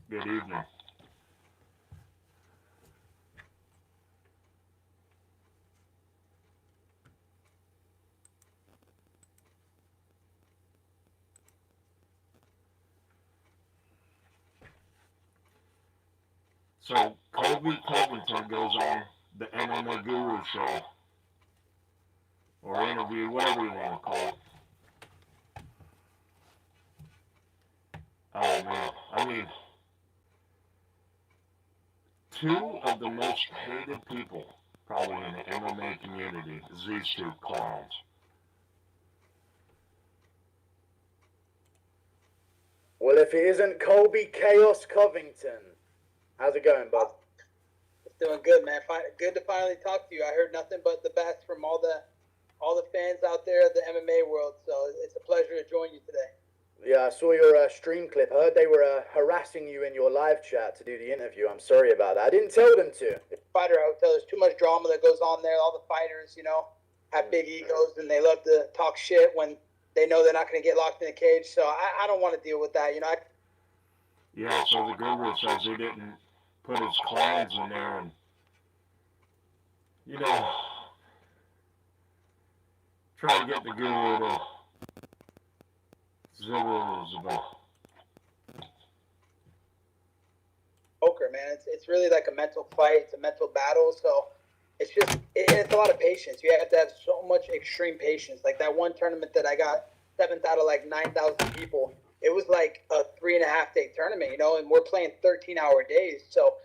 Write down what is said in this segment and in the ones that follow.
Good evening. So, Colby Covington goes on the MMA Guru show, or interview, whatever you want to call it. Oh man, I mean, two of the most hated people probably in the MMA community is these two clowns. Well, if it isn't Colby Chaos Covington, how's it going, bud? It's doing good, man. Good to finally talk to you. I heard nothing but the best from all the fans out there of the MMA world. So it's a pleasure to join you today. Yeah, I saw your stream clip. Heard they were harassing you in your live chat to do the interview. I'm sorry about that. I didn't tell them to. Fighter Hotel, there's too much drama that goes on there. All the fighters, have big egos and they love to talk shit when they know they're not going to get locked in a cage. So I don't want to deal with that. Yeah, so the Guru says he didn't put his clowns in there and, try to get the Guru to Poker, man. It's really like a mental fight. It's a mental battle. So it's a lot of patience. You have to have so much extreme patience. Like that one tournament that I got 7th out of like 9,000 people. It was like a 3.5 day tournament, and we're playing 13-hour days. So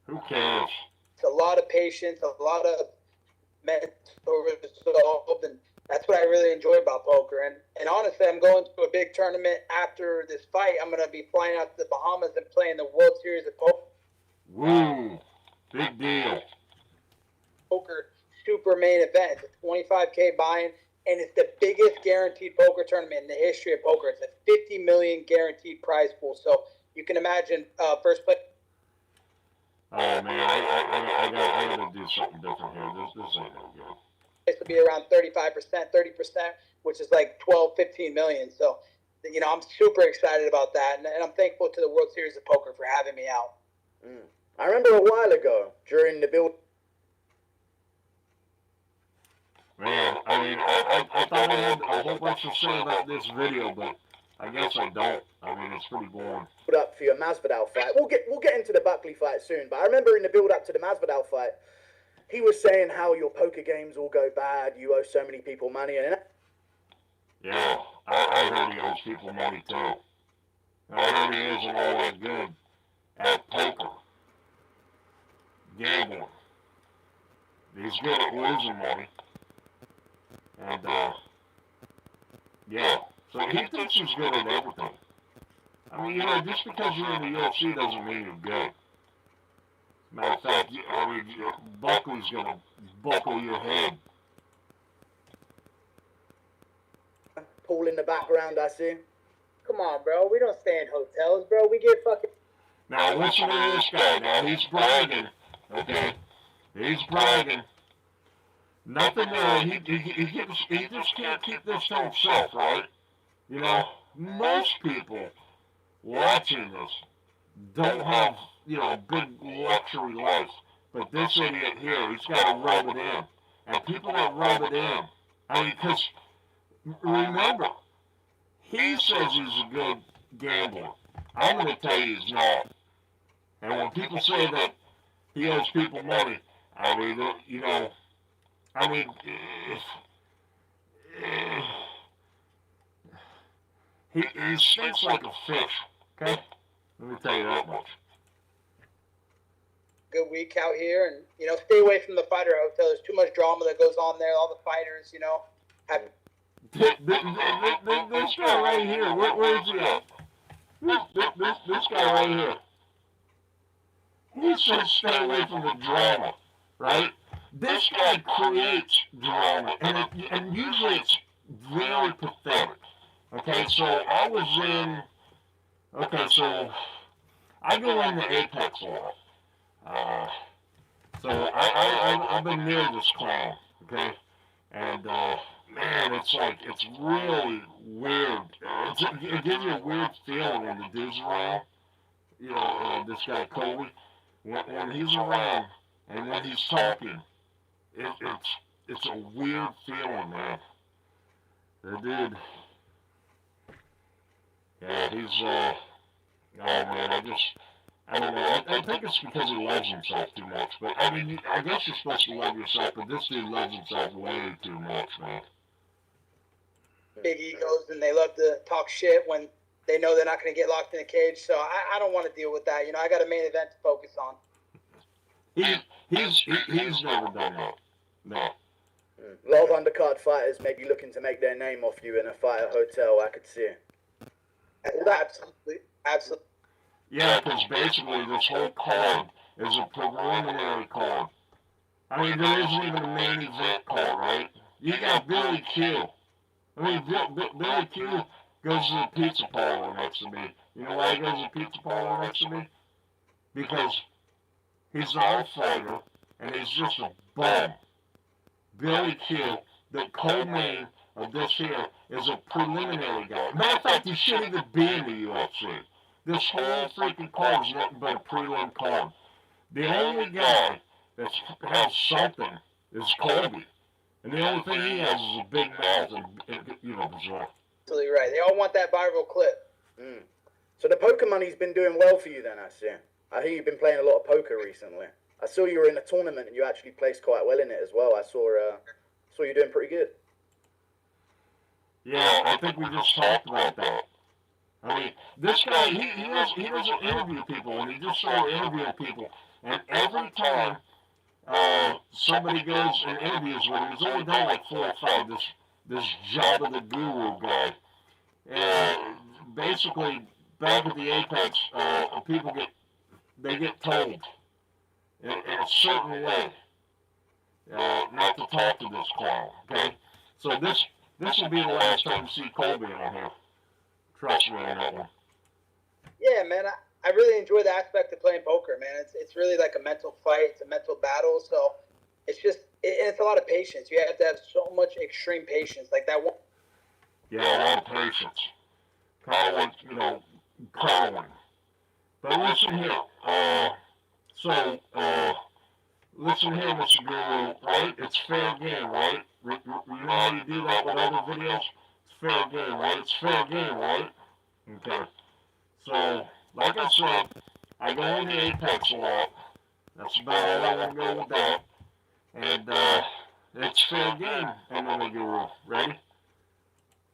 who cares? It's a lot of patience, a lot of mental resolve, and that's what I really enjoy about poker. And honestly, I'm going to a big tournament after this fight. I'm going to be flying out to the Bahamas and playing the World Series of Poker. Woo! Big deal. Poker super main event. It's a $25K buy-in, and it's the biggest guaranteed poker tournament in the history of poker. It's a $50 million guaranteed prize pool. So you can imagine first place. Oh man, I gotta do something different here. This ain't no good. This will be around 35%, 30%, which is like 12, 15 million. So, I'm super excited about that. And I'm thankful to the World Series of Poker for having me out. I remember a while ago during the build. Man, I mean, I thought I had a whole bunch to say about this video, but I guess I don't. I mean, it's pretty boring. Up for your Masvidal fight. We'll get into the Buckley fight soon, but I remember in the build up to the Masvidal fight, he was saying how your poker games all go bad, you owe so many people money, and yeah, I heard he owes people money too. I heard he isn't all that good at poker, gambling. He's good at losing money, and yeah, so he thinks he's good at everything. I mean, just because you're in the UFC doesn't mean you're good. Matter of fact, Buckley's gonna buckle your head. Paul in the background, I see. Come on, bro. We don't stay in hotels, bro. We get fucking... Now, listen to this guy. Now, he's bragging, okay? He's bragging. Nothing there. He just can't keep this to himself, right? Most people watching this don't have, big luxury lives. But this idiot here, he's got to rub it in. And people that rub it in, I mean, because remember, he says he's a good gambler. I'm going to tell you he's not. And when people say that he owes people money, I mean, he stinks like a fish, okay? Let me tell you that much. Good week out here, and, stay away from the Fighter Hotel. There's too much drama that goes on there. All the fighters, have... This guy right here, where is he at? This guy right here. He says stay away from the drama, right? This guy creates drama, and usually it's very pathetic. Okay, so I go in the Apex a lot. So I've been near this clown, okay? And, man, it's really weird. It gives you a weird feeling when the dude's around. this guy Colby, when he's around and when he's talking, it's a weird feeling, man. The dude, yeah, he's oh man, I don't know. I think it's because he loves himself too much. But I mean, I guess you're supposed to love yourself, but this dude loves himself way too much, man. Big egos, and they love to talk shit when they know they're not going to get locked in a cage. So I don't want to deal with that. I got a main event to focus on. He's never done that. No. A lot of undercard fighters may be looking to make their name off you in a fighter hotel. I could see it. Absolutely. Yeah, because basically this whole card is a preliminary card. I mean, there isn't even a main event card, right? You got Billy Q. I mean, Billy Q goes to the pizza parlor next to me. You know why he goes to the pizza parlor next to me? Because he's not a fighter, and he's just a bum. Billy Q, the co-main of this here, is a preliminary guy. Matter of fact, he shouldn't even be in the UFC. This whole freaking card is nothing but a prelim card. The only guy that has something is Colby. And the only thing he has is a big mouth and bizarre. Absolutely right. They all want that viral clip. So the poker money's been doing well for you then, I see. I hear you've been playing a lot of poker recently. I saw you were in a tournament and you actually placed quite well in it as well. I saw you doing pretty good. Yeah, I think we just talked about that. I mean, this guy, he doesn't interview people, and he just started interviewing people. And every time somebody goes and interviews with him, he's only done like 4 or 5, this JABBA the GURU guy. And basically, back at the Apex, people get told in a certain way not to talk to this clown, okay? So this will be the last time you see Colby on here. Trust me on that one. Yeah, man, I really enjoy the aspect of playing poker, man. It's really like a mental fight. It's a mental battle. So it's a lot of patience. You have to have so much extreme patience. Like that one. Yeah, a lot of patience. Kind of like, crawling. But listen here. Listen here, Mr. Guru, right? It's fair game, right? You know how you do that with other videos? It's fair game, right? It's fair game, right? Okay. So, like I said, I go in the Apex a lot. That's about all I want to go with that. And it's fair game, MMA Guru. Ready?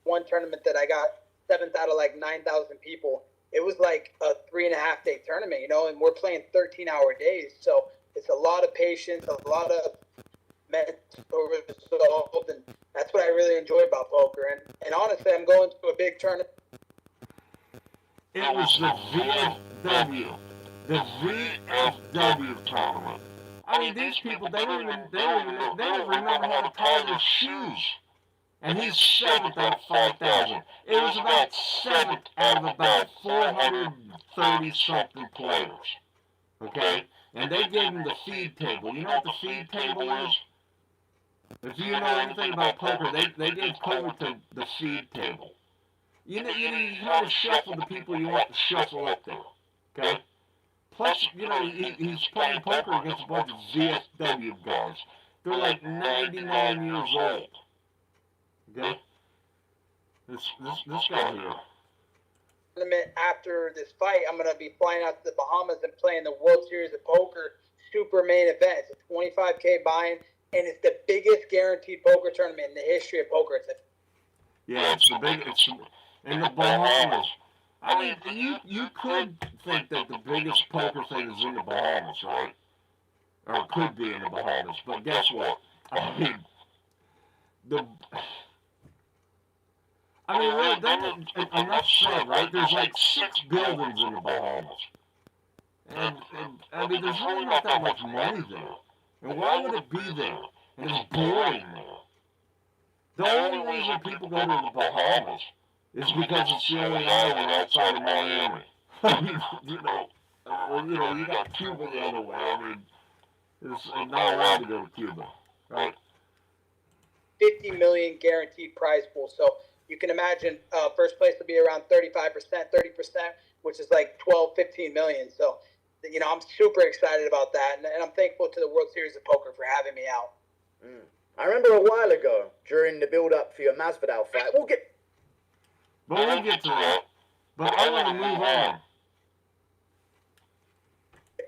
One tournament that I got 7th out of like 9,000 people. It was like a 3.5-day tournament, and we're playing 13-hour days. So it's a lot of patience, a lot of mental resolve, and that's what I really enjoy about poker. And honestly, I'm going to a big tournament. It was the VFW. The VFW tournament. I mean, these people, they don't even remember how to tie their shoes. And he's 7th out of 5,000. It was about 7th out of about 430-something players. Okay? And they gave him the feed table. You know what the feed table is? If you know anything about poker, they gave Covington the feed table. You know to shuffle the people you want to shuffle up there. Okay? Plus, he's playing poker against a bunch of VFW guys. They're like 99 years old. Okay? This guy here. After this fight, I'm going to be flying out to the Bahamas and playing the World Series of Poker super main event. It's a $25K buy-in, and it's the biggest guaranteed poker tournament in the history of poker. It's in the Bahamas. I mean, you could think that the biggest poker thing is in the Bahamas, right? Or it could be in the Bahamas, but guess what? I mean, enough said, right? There's like 6 buildings in the Bahamas. And I mean, there's really not that much money there. And why would it be there? And it's boring there. The only reason people go to the Bahamas is because it's the only island outside of Miami. You got Cuba the other way. I mean, it's not allowed to go to Cuba, right? 50 million guaranteed prize pool. So you can imagine first place will be around 35%, 30%. which is like 12, 15 million. So, you know, I'm super excited about that, and I'm thankful to the World Series of Poker for having me out. I remember a while ago, during the build-up for your Masvidal fight, we'll get to that. But I want to move on.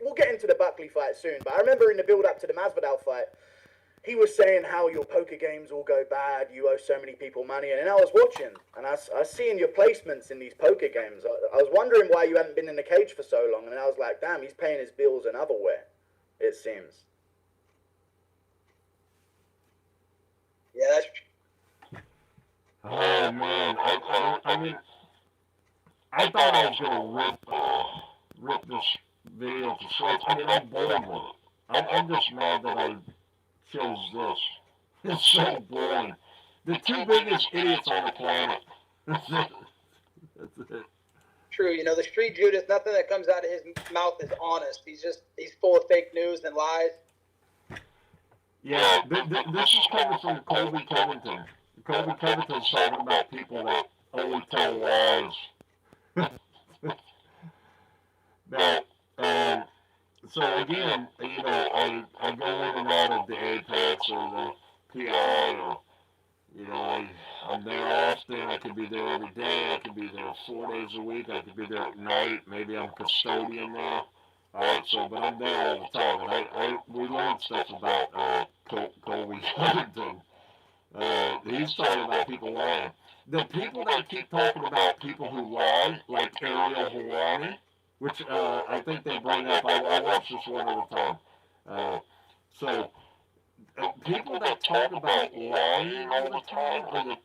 We'll get into the Buckley fight soon, but I remember in the build-up to the Masvidal fight, he was saying how your poker games all go bad, you owe so many people money, and then I was watching, and I was seeing your placements in these poker games. I was wondering why you hadn't been in the cage for so long, and I was like, damn, he's paying his bills another way, it seems. Yeah, that's Oh, man. I mean, I thought I was going to rip this video to shreds. I mean, I'm bored with it. I'm just mad that I chose this. It's so boring. The two biggest idiots on the planet. That's it. That's it. true. You know, the street Judas, nothing that comes out of his mouth is honest. He's full of fake news and lies. Yeah, this is coming from Colby Covington. Colby Covington's talking about people that only tell lies. Now, so again, you know, I go in and out of the Apex or the PI, or, you know, I'm there often. I could be there every day. I could be there 4 days a week. I could be there at night. Maybe I'm custodian now. Alright, so, but I'm there all the time. And we learned stuff about Colby Covington. He's talking about people lying. The people that keep talking about people who lie, like Ariel Helwani, which I think they bring up. I watch this one at a time. So, people that talk about lying all the time are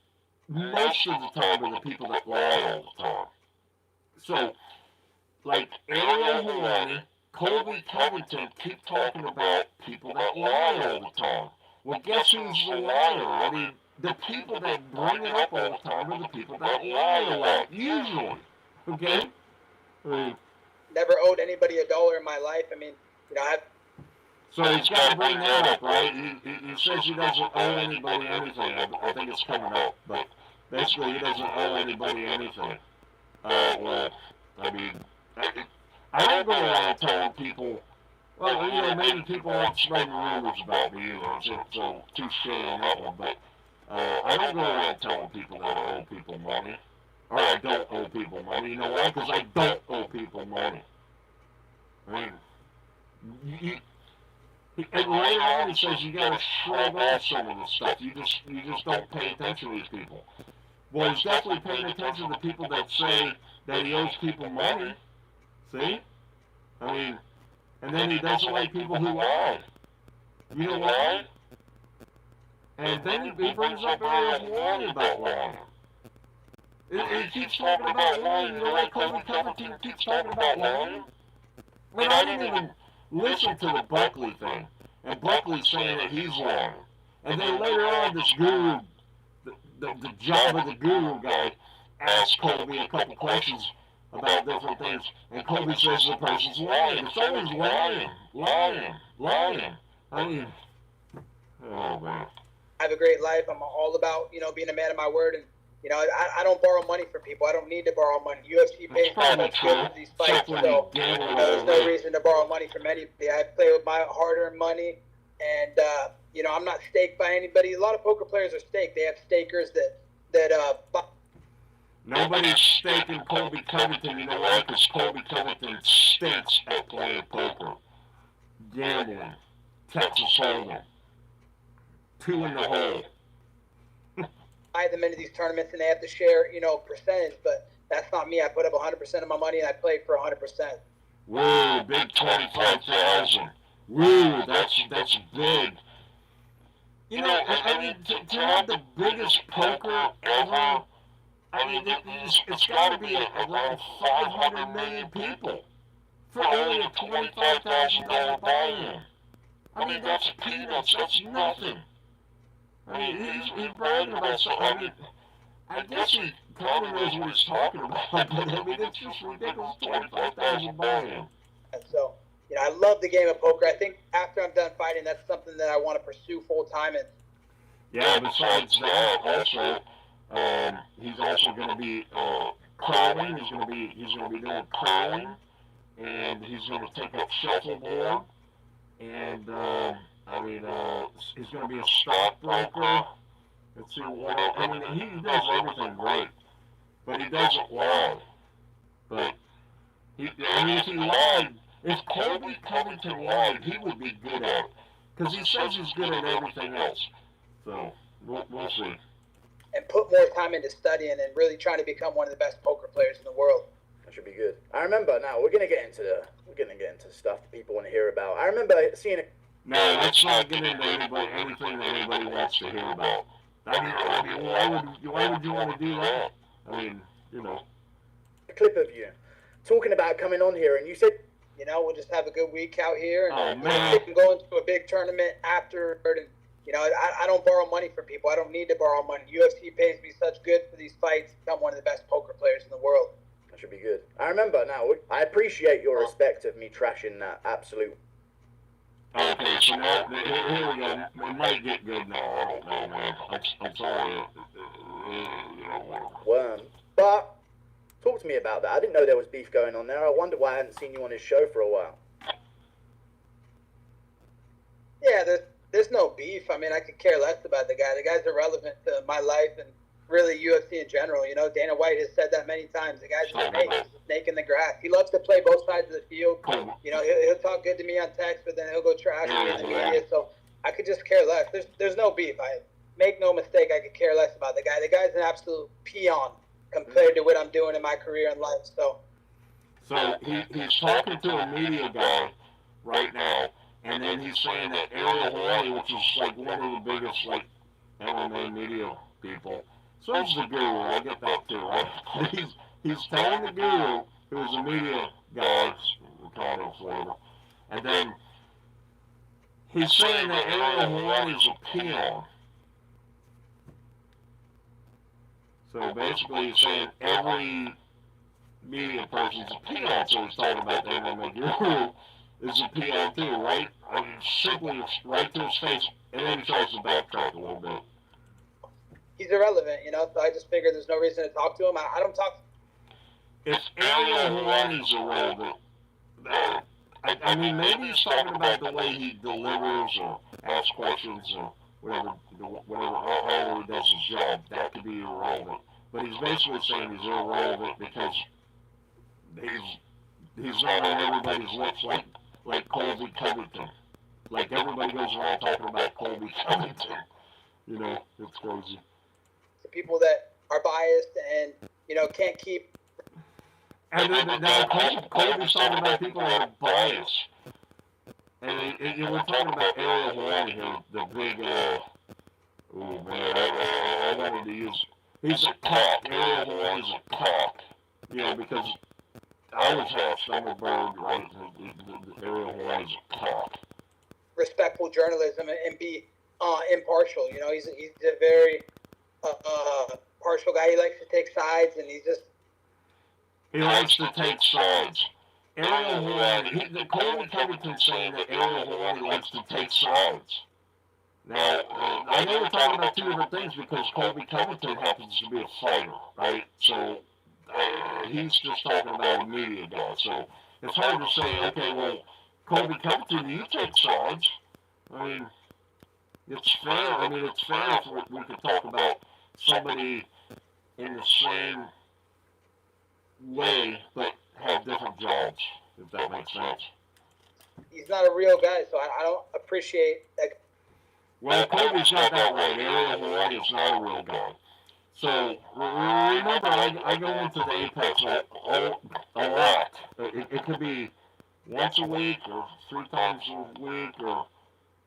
most of the time are the people that lie all the time. So, like Ariel Helwani, Colby Covington keep talking about people that lie all the time. Well, guess who's the liar? I mean, the people that bring it up all the time are the people that lie a lot, usually. Okay? Never owed anybody $1 in my life. I mean, you know, So he's got to bring that up, right? He says he doesn't owe anybody anything. I think it's coming up, but basically he doesn't owe anybody anything. Well, I mean, I don't go around telling people, well, you know, maybe people aren't spreading rumors about me either, so touche on that one, but I don't go around telling people that I owe people money, or I don't owe people money. You know why? Because I don't owe people money. I mean, and later on, he says you gotta shrug off some of this stuff. You just don't pay attention to these people. Well, he's definitely paying attention to people that say that he owes people money. See? I mean, and then he doesn't like people who lie. You know why? And then he brings up Ariel Helwani about lying. He keeps talking about lying. You know why Colby Covington keeps talking about lying? I mean, I didn't even listen to the Buckley thing, and Buckley's saying that he's lying. And then later on, this guru, the JABBA the GURU guy, asked Colby a couple questions about different things, and Colby says the person's lying. It's always lying. I mean, oh man. I have a great life. I'm all about, you know, being a man of my word, and you know, I don't borrow money from people. I don't need to borrow money. UFC pays for these fights, so you know, there's no reason to borrow money from anybody. I play with my hard-earned money, and you know, I'm not staked by anybody. A lot of poker players are staked. They have stakers that Nobody's staking Colby Covington. You know why? Because Colby Covington stinks at playing poker, gambling, Texas Hold'em, 2 in the hole. buy them into these tournaments, and they have to share, you know, percentage, but that's not me. I put up 100% of my money, and I play for 100%. Woo, big 25,000. Woo, that's big. You know, I mean, to have the biggest poker ever, I mean, it's got to be around 500 million people for only a $25,000 buy-in. I mean, that's peanuts. That's nothing. I mean, he's bragging about something. I mean, I guess he kind of knows what he's talking about, but I mean, it's just ridiculous, 25,000 buy-in. And so, you know, I love the game of poker. I think after I'm done fighting, that's something that I want to pursue full-time. And yeah, besides that, also, he's also going to be curling. He's gonna be doing curling, and he's gonna take up shuffleboard, and he's gonna be a stockbroker. Let's see what I mean. He does everything great, but he doesn't lie. But if he lied, if Colby Covington lied, he would be good at it, because he says he's good at everything else. So we'll see. And put more time into studying and really trying to become one of the best poker players in the world. That should be good. I remember. Now we're gonna get into stuff that people want to hear about. I remember seeing a. No, let's not get into anything that anybody wants to hear about. I mean, why would you want to do that? I mean, you know. A clip of you talking about coming on here, and you said, you know, we'll just have a good week out here, and man, go into a big tournament after. And, you know, I don't borrow money from people. I don't need to borrow money. UFC pays me such good for these fights to become one of the best poker players in the world. That should be good. I remember now. I appreciate your respect of me trashing that absolute. Okay, so now, here we go. It might get good now. I don't know, man. I'm sorry. Worm. But, talk to me about that. I didn't know there was beef going on there. I wonder why I hadn't seen you on his show for a while. Yeah, there's no beef. I mean, I could care less about the guy. The guy's irrelevant to my life and really UFC in general. You know, Dana White has said that many times. The guy's a snake. He's a snake in the grass. He loves to play both sides of the field. You know, he'll talk good to me on text, but then he'll go trash me in the media. So I could just care less. There's no beef. I make no mistake. I could care less about the guy. The guy's an absolute peon compared to what I'm doing in my career and life. So he's talking to a media guy right now, and then he's saying that Ariel Helwani, which is like one of the biggest like MMA media people. So is the Guru. I get that too, right? He's telling the Guru, who's a media guy, kind of whatever, and then he's saying that Ariel Helwani is a peon. So basically, he's saying every media person's a peon. So he's talking about the MMA Guru is a peon too, right? I mean, simply right to his face, and then he tries to backtrack a little bit. He's irrelevant, you know, so I just figured there's no reason to talk to him. I don't talk to him. If Ariel Helwani's irrelevant, I mean, maybe he's talking about the way he delivers or asks questions or whatever, however he does his job. That could be irrelevant. But he's basically saying he's irrelevant because he's not on everybody's lips like Colby Covington. Like everybody goes around talking about Colby Covington. You know, it's crazy. To people that are biased and, you know, can't keep. And then now Colby's talking about people that are biased. And we're talking about Ariel Helwani here, the big, oh man, I wanted to use, he's a cock. Ariel Helwani's a cock. You know, because I was hatched, I'm a bird, right? Ariel Helwani's a cock. Respectful journalism and be impartial. You know, he's a very partial guy. He likes to take sides, and he likes to take sides. Ariel Helwani, Colby Covington saying that Ariel Helwani likes to take sides. Now, I know we're talking about two different things because Colby Covington happens to be a fighter, right? So he's just talking about a media guy. So it's hard to say, okay, well, Colby Covington, you take sides. I mean, it's fair. I mean, it's fair if we could talk about somebody in the same way, but have different jobs, if that makes sense. He's not a real guy, so I don't appreciate that. Well, Colby's got that right. Ariel Helwani is not a real guy. So, remember, I go into the Apex a lot. It could be once a week, or 3 times a week, or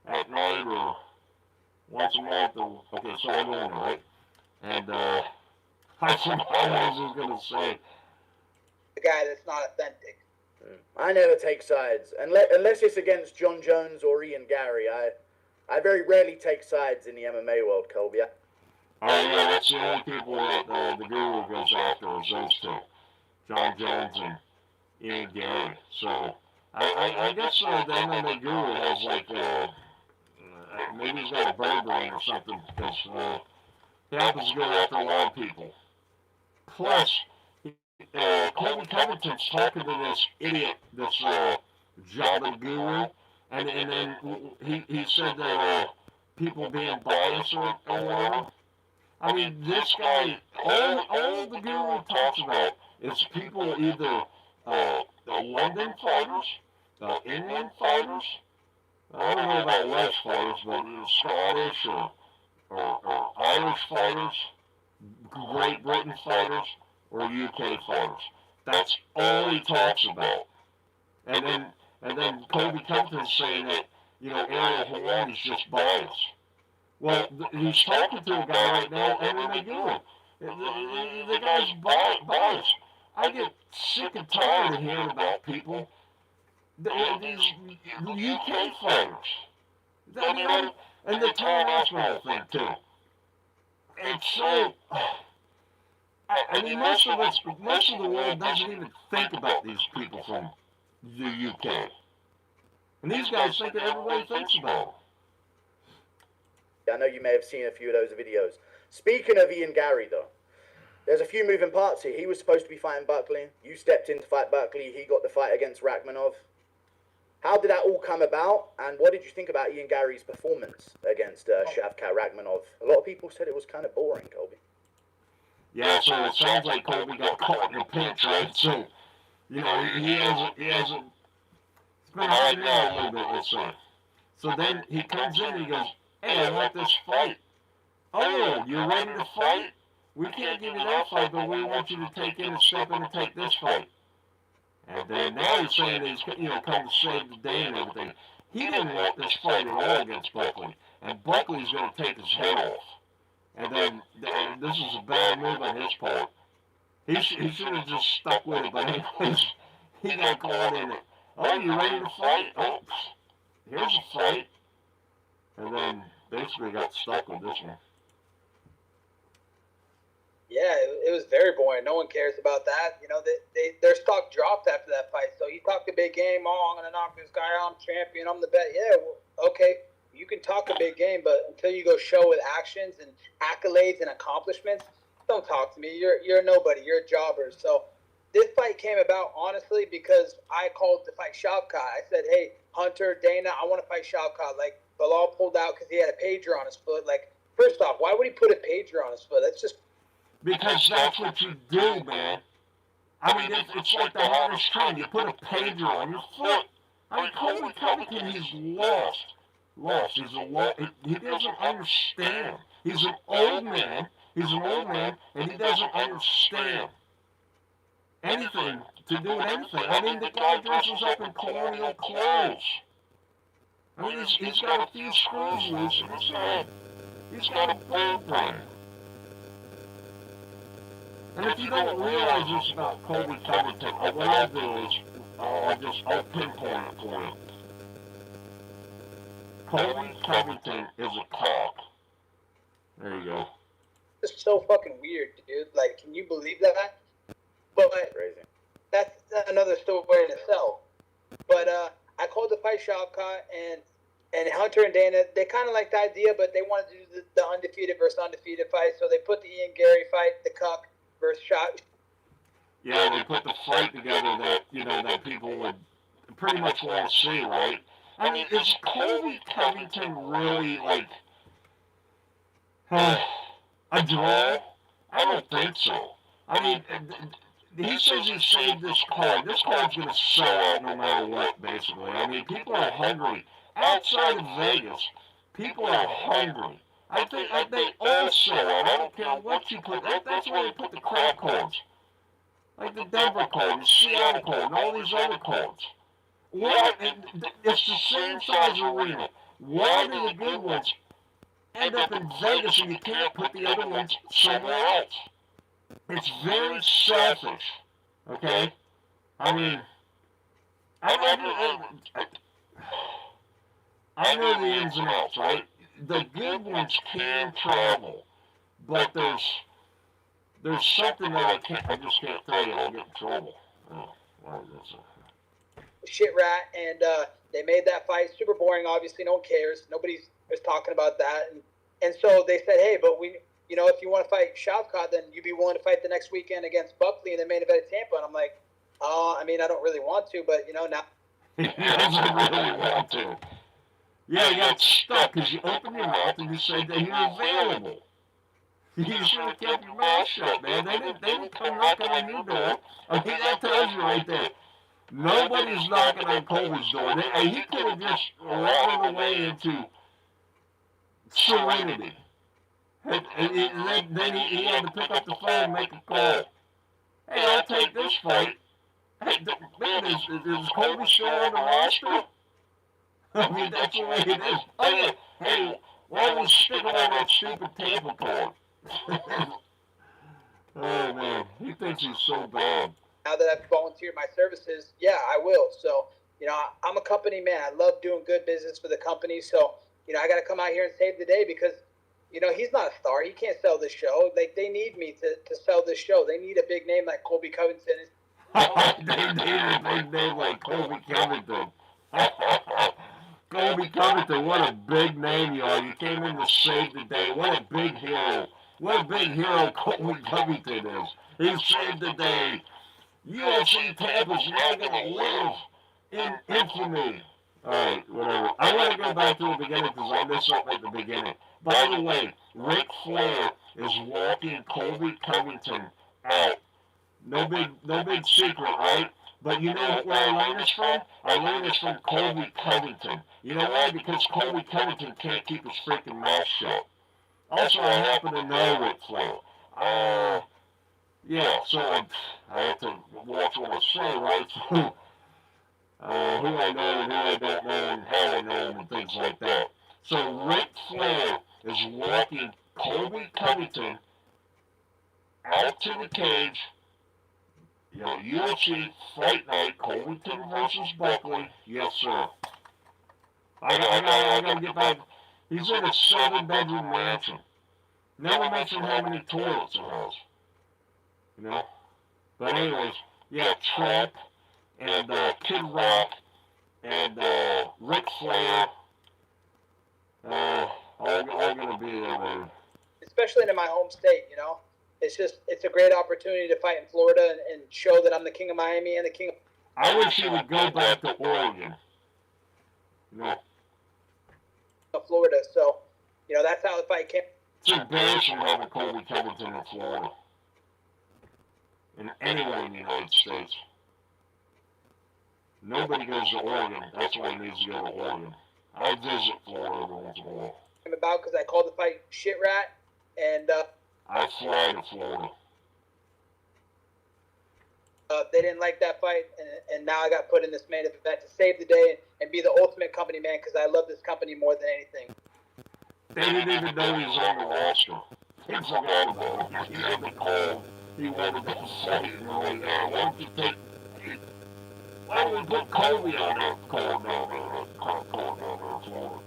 at night, or once a month, or, okay, so I go in there, right? And, I forgot what I was just going to say. The guy that's not authentic. I never take sides. Unless it's against John Jones or Ian Gary. I very rarely take sides in the MMA world, Colby. Oh, yeah, that's the only people that the Guru goes after is those two. John Jones and Ian Gary. So, I guess the MMA Guru has like, maybe he's got a bird brain or something, because he happens to go after a lot of people. Plus, Colby Covington's talking to this idiot, this JABBA the GURU, and then he said that people being biased or whatever. I mean, this guy, all the GURU talks about is people either the London fighters, the England fighters, I don't know about Welsh fighters, but Scottish or Irish fighters, Great Britain fighters, or UK fighters. That's all he talks about. And then Colby Covington's saying that, Ariel Helwani's just biased. Well, he's talking to a guy right now, MMA Guru. The guy's biased. I get sick and tired of hearing about people, these UK fighters. I mean, and the Tom Aspinall thing, too. It's so... I mean, most of the world doesn't even think about these people from the UK. And these guys think that everybody thinks about them. I know you may have seen a few of those videos. Speaking of Ian Gary, though, there's a few moving parts here. He was supposed to be fighting Buckley. You stepped in to fight Buckley. He got the fight against Rakhmonov. How did that all come about? And what did you think about Ian Gary's performance against Shavkat Rakhmonov? A lot of people said it was kind of boring, Colby. Yeah, so it sounds like Colby got caught in a pinch, right? So, he hasn't, it's been hard now a little bit, let's say. So then he comes in and he goes, hey, I want this fight. Oh, you're ready to fight? We can't give you that fight, but we want you to take in and step in and take this fight. And then now he's saying he's, come to save the day and everything. He didn't want this fight at all against Buckley. And Buckley's going to take his head off. And then this is a bad move on his part. He should have just stuck with it, but anyways, he got caught in it. Oh, you ready to fight? Oh, here's a fight. And then basically got stuck with this one. Yeah, it was very boring. No one cares about that. Their stock dropped after that fight. So he talked a big game. Oh, I'm going to knock this guy out. I'm champion. I'm the best. Yeah, well, okay. You can talk a big game, but until you go show with actions and accolades and accomplishments, don't talk to me. You're a nobody. You're a jobber. So this fight came about, honestly, because I called to fight Shavkat. I said, hey, Hunter, Dana, I want to fight Shavkat. Like, Bilal pulled out because he had a pager on his foot. Like, first off, why would he put a pager on his foot? That's just... Because that's what you do, man. I mean, it's like the hardest training. You put a pager on your foot. I mean, Colby Covington, he's lost. He's he doesn't understand. He's an old man. And he doesn't understand anything to do with anything. I mean, the guy dresses up in colonial clothes. I mean, he's got a few screws loose in his head. He's got a bad brain. And if you don't realize this about Colby Covington, what I'll do is I'll pinpoint it for you. Colby Covington is a cock. There you go. It's so fucking weird, dude. Like, can you believe that? But crazy. That's another story in itself. But I called to fight Shavkat, and Hunter and Dana, they kind of liked the idea, but they wanted to do the undefeated versus undefeated fight, so they put the Ian Gary fight, the cuck versus Shot. Yeah, they put the fight together that, that people would pretty much want to see, right? I mean, is Colby Covington really, like, a draw? I don't think so. I mean, he says he saved this card. This card's going to sell out no matter what, basically. I mean, people are hungry. Outside of Vegas, people are hungry. I think they all sell out. I don't care what you put. That's why they put the crap cards. Like the Denver card, the Seattle card, and all these other cards. Why? It's the same size arena. Why do the good ones end up in Vegas and you can't put the other ones somewhere else? It's very selfish, okay? I mean, I know the ins and outs, right? The good ones can travel, but there's something that I just can't tell you. I'll get in trouble. Oh, wow, that's shit rat, and they made that fight super boring. Obviously, no one cares. Nobody's talking about that, and so they said, hey, but we you know, if you want to fight Shavkat, then you'd be willing to fight the next weekend against Buckley in the main event at Tampa. And I'm like, I mean, I don't really want to, but, you know, now. He doesn't really want to. Yeah, you got stuck because you opened your mouth and you said that you're available. You should have kept your mouth shut, man. They didn't come knocking on your door. I mean, that tells you right there. Nobody's knocking on Colby's door. And he could have just rattled away into serenity. And then he had to pick up the phone and make a call. Hey, I'll take this fight. Hey, man, is Colby still on the roster? I mean, that's the way it is. Oh, yeah. Hey, why don't we stick on that stupid Tampa card? Oh, man. He thinks he's so bad. Now that I've volunteered my services, yeah, I will. So, you know, I'm a company man. I love doing good business for the company. So, you know, I got to come out here and save the day because, you know, he's not a star. He can't sell this show. Like, they need me to sell this show. They need a big name like Colby Covington. They need a big name like Colby Covington. Colby Covington, what a big name you are. You came in to save the day. What a big hero. What a big hero Colby Covington is. He saved the day. UFC Tampa's now going to live in infamy. Alright, whatever. I want to go back to the beginning because I missed something at the beginning. By the way, Ric Flair is walking Colby Covington out. No big secret, right? But you know where I learned this from? I learned this from Colby Covington. You know why? Because Colby Covington can't keep his freaking mouth shut. Also, I happen to know Ric Flair. Yeah, so I have to watch what I say, right? So, who I know and who I don't know and how I know him and things like that. So Ric Flair is walking Colby Covington out to the cage. You know, UFC Fight Night, Covington versus Buckley. Yes, sir. I gotta get back. He's in a 7-bedroom mansion. Never mentioned how many toilets it has. You know? But anyways, yeah, Trump and Kid Rock and Ric Flair, all gonna be there. Especially in my home state, you know? It's a great opportunity to fight in Florida and show that I'm the king of Miami and the king of... I wish he would go back to Oregon. You know? Florida, so, you know, that's how the fight came. It's embarrassing having Colby Covington in Florida. And anywhere in the United States. Nobody goes to Oregon. That's why he needs to go to Oregon. I visit Florida every once in a while. About because I called the fight shit rat, and I fly to Florida. They didn't like that fight, and now I got put in this main event to save the day and be the ultimate company man because I love this company more than anything. They didn't even know he was on the roster. He forgot about it. He had the call. He wanted to fight. And we're like, why don't you take... Why don't we put Colby on that call down there? Florida?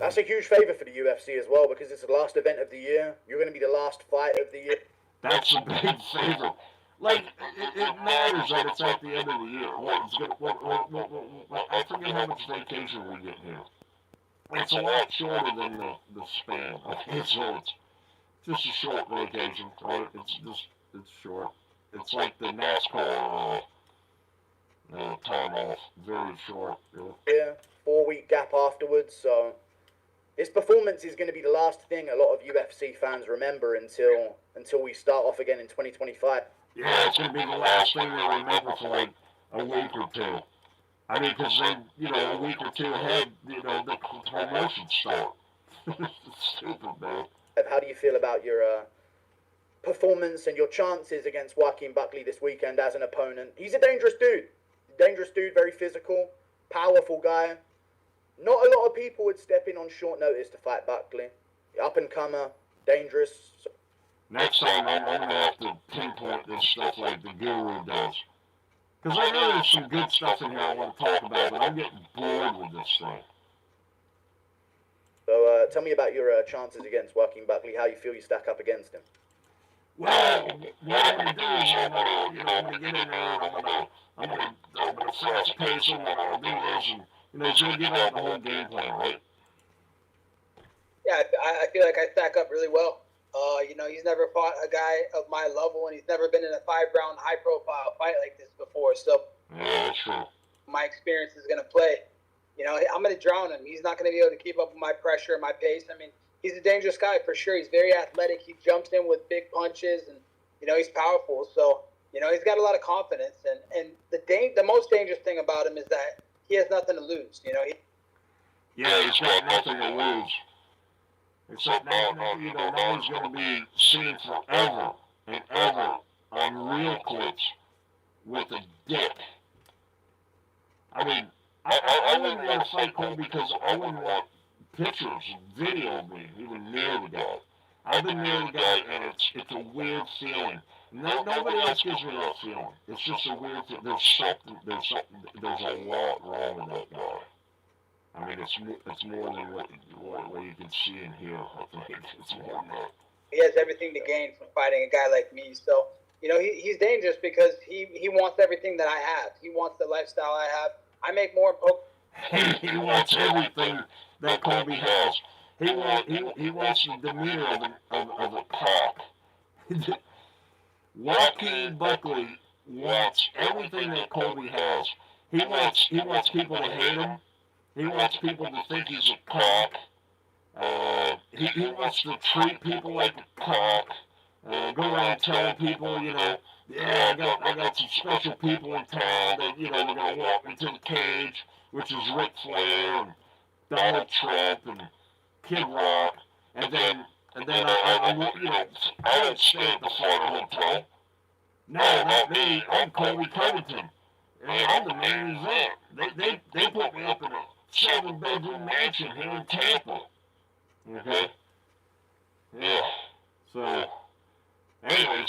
That's a huge favor for the UFC as well because it's the last event of the year. You're going to be the last fight of the year. That's a big favor. Like, it matters that it's at the end of the year. I forget how much vacation we get here. It's a lot shorter than the span. Okay, so it's just a short vacation, right? It's short. It's like the NASCAR time off. Very short. Yeah, 4-week gap afterwards, so... His performance is going to be the last thing a lot of UFC fans remember until we start off again in 2025. Yeah, it's going to be the last thing they remember for like a week or two. I mean, because then, you know, a week or two ahead, you know, the promotion start. Stupid, man. How do you feel about your performance and your chances against Joaquin Buckley this weekend as an opponent? He's a dangerous dude. Very physical, powerful guy. Not a lot of people would step in on short notice to fight Buckley. Up-and-comer, dangerous. Next time, I'm going to have to pinpoint this stuff like the Guru does. Because I know there's some good stuff in here I want to talk about, but I'm getting bored with this thing. So tell me about your chances against Joaquin Buckley, how you feel you stack up against him. Well, what I'm going to do is I'm going to get in there and I'm going to fast pace him and I'm going to do this and, you know, he's going to give out the whole game plan, right? Yeah, I feel like I stack up really well. He's never fought a guy of my level, and he's never been in a 5-round high-profile fight like this before. So, yeah, that's true. My experience is going to play. I'm going to drown him. He's not going to be able to keep up with my pressure, my pace. I mean, he's a dangerous guy for sure. He's very athletic. He jumps in with big punches, and he's powerful. So, he's got a lot of confidence. And the most dangerous thing about him is that he has nothing to lose. Yeah, he's got nothing to lose. Except now he's going to be seen forever and ever on real clips with a dick. I mean, I wouldn't want to fight Colby because I wouldn't want pictures and video of me even near the guy. I've been near the guy, and it's a weird feeling. Nobody else gives me that feeling. It's just a weird feeling. There's a lot wrong with that guy. I mean, it's more than what you can see and hear. I think it's more than that. He has everything to gain from fighting a guy like me. So, he's dangerous because he wants everything that I have. He wants the lifestyle I have. I make more in poker. He wants everything that Colby has. He wants the demeanor of a cock. Joaquin Buckley wants everything that Colby has. He wants people to hate him. He wants people to think he's a cock. He wants to treat people like a cock. Go around telling people, yeah, I got some special people in town that, they're going to walk into the cage, which is Ric Flair and Donald Trump and Kid Rock. And then I don't stay at the Florida Hotel. No, not me. I'm Colby Covington. And I'm the main event. They put me up in a 7-bedroom mansion here in Tampa. Okay? Yeah. So, anyways,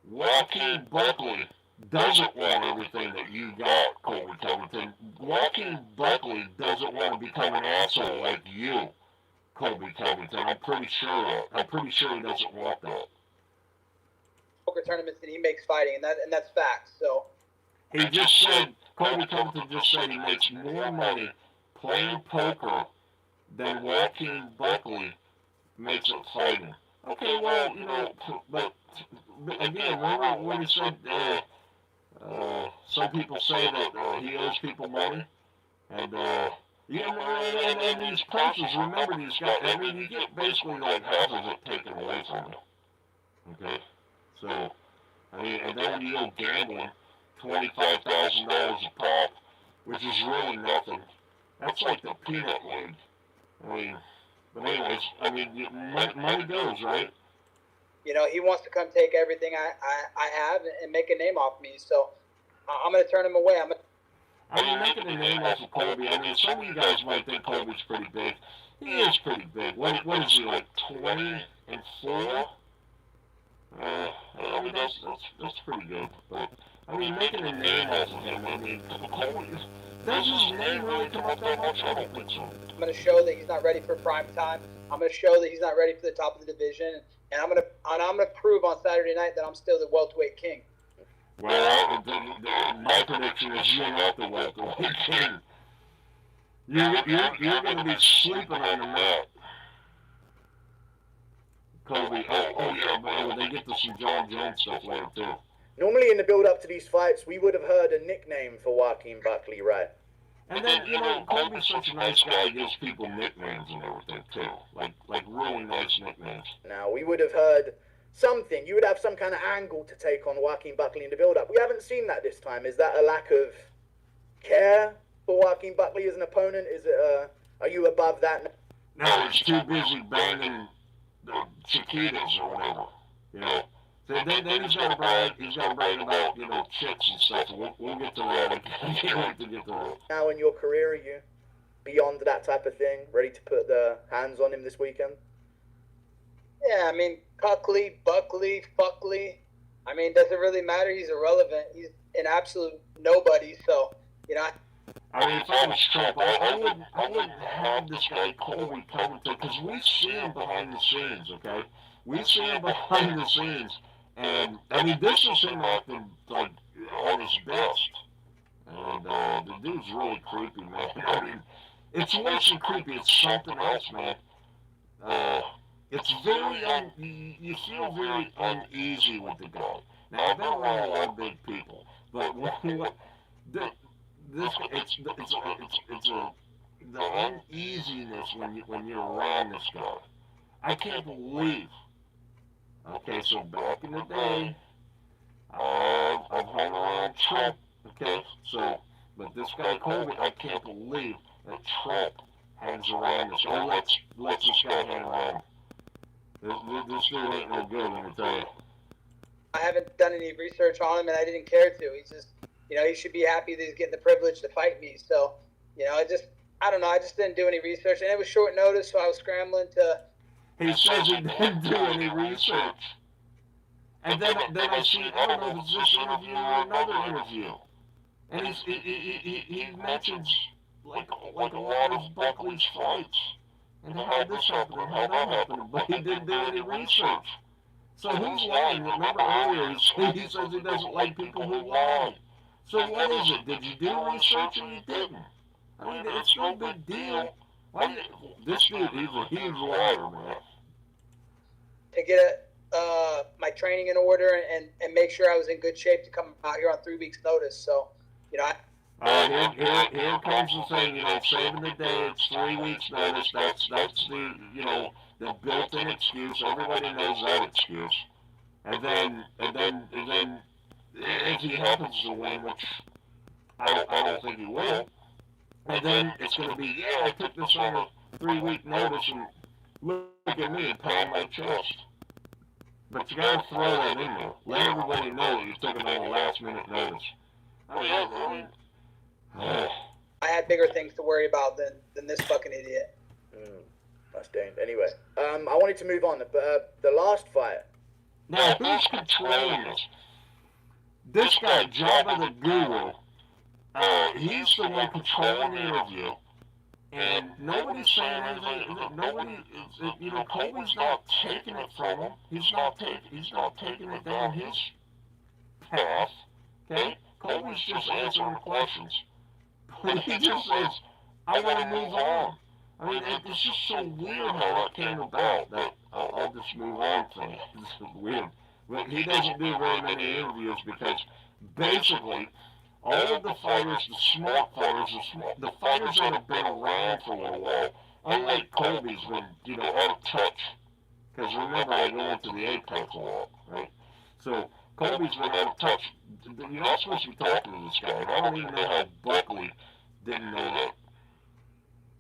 Joaquin Buckley doesn't want everything that you got, Colby Covington. Joaquin Buckley doesn't want to become an asshole like you, Colby Covington. I'm pretty sure he doesn't want that. Poker tournaments that he makes fighting, and that's facts. So he just said, Colby Covington just said he makes more money playing poker than Joaquin Buckley makes it fighting. Okay, well, but again, remember when he said some people say that he owes people money, and and these prices. Remember, these guys. I mean, you get basically like half of it taken away from you. Okay, so I mean, and then you go gambling, $25,000 a pop, which is really nothing. That's like the peanut league. I mean, but anyways, I mean, money goes, right? He wants to come take everything I have and make a name off me. So I'm going to turn him away. I mean, making a name off of Colby. I mean, some of you guys might think Colby's pretty big. He is pretty big. What is he, like 20-4? I mean, that's pretty good. But I mean, making a name off of him. I mean, Colby, does his name really come up that much? I don't think so. I'm going to show that he's not ready for prime time. I'm going to show that he's not ready for the top of the division, and I'm going to prove on Saturday night that I'm still the welterweight king. Well, my prediction is you're not the welterweight king. You're going to be sleeping on the mat. Colby, oh yeah, man, they get to some John Jones stuff later too. Normally in the build-up to these fights, we would have heard a nickname for Joaquin Buckley, right? And then, Colby's such a nice guy, he gives people nicknames and everything too. Like really nice nicknames. Now, we would have heard something. You would have some kind of angle to take on Joaquin Buckley in the build-up. We haven't seen that this time. Is that a lack of care for Joaquin Buckley as an opponent? Is it, are you above that? No, he's too busy banging the chiquitas or whatever, Then he's got to brag about, chicks and stuff. We'll get to that. I can't wait to get to that. Now in your career, are you beyond that type of thing? Ready to put the hands on him this weekend? Yeah, I mean, Buckley, Fuckley. I mean, does it really matter? He's irrelevant. He's an absolute nobody. So, I mean, if I was Trump, I wouldn't have this guy Colby Covington, because we see him behind the scenes, okay? We see him behind the scenes. And, I mean, this is him acting, like, on his best. And, the dude's really creepy, man. I mean, it's worse than creepy. It's something else, man. it's very you feel very uneasy with the guy. Now I've been around a lot of big people, but the uneasiness when you're around this guy. I can't believe. Okay, so back in the day, I've hung around Trump. Okay, so but this guy Colby, I can't believe that Trump hangs around this. Oh, let's this guy hang around. This dude ain't no good, let me tell you. I haven't done any research on him, and I didn't care to. He's just, he should be happy that he's getting the privilege to fight me. So, I don't know. I just didn't do any research, and it was short notice, so I was scrambling to. He says he didn't do any research. And then I see, I don't know if it's this interview or another interview. And he mentions like a lot of Buckley's fights. And how this happened and how that happened. But he didn't do any research. So who's lying? Remember earlier he says he doesn't like people who lie. So what is it? Did you do research or you didn't? I mean, it's no big deal. This dude, he's a huge liar, man. To get my training in order and make sure I was in good shape to come out here on 3 weeks' notice. So, here comes the thing, saving the day, it's 3 weeks notice, that's the, the built-in excuse, everybody knows that excuse. And then, if he happens to win, which I don't think he will, and then it's going to be, I took this on a 3-week notice, and look at me, pound my chest. But you got to throw that in there. Let everybody know that you took it on a last-minute notice. I had bigger things to worry about than this fucking idiot. That's dangerous. Anyway, I wanted to move on. The last fight. Now, who's controlling this? This guy, JABBA the GURU, he's the one controlling the interview. And nobody's saying anything. Colby's not taking it from him. He's not taking it down his path. Okay? Colby's just answering questions. But he just says, I want to move on. I mean, it's just so weird how that came about, that I'll just move on thing. It's just weird. But he doesn't do very many interviews because basically, all of the fighters, the smart fighters, the fighters that have been around for a little while, unlike Colby's been, out of touch. Because remember, I go into the Apex a lot, right? So, Colby's been out of touch. You're not supposed to be talking to this guy. And I don't even know how Buckley didn't know that.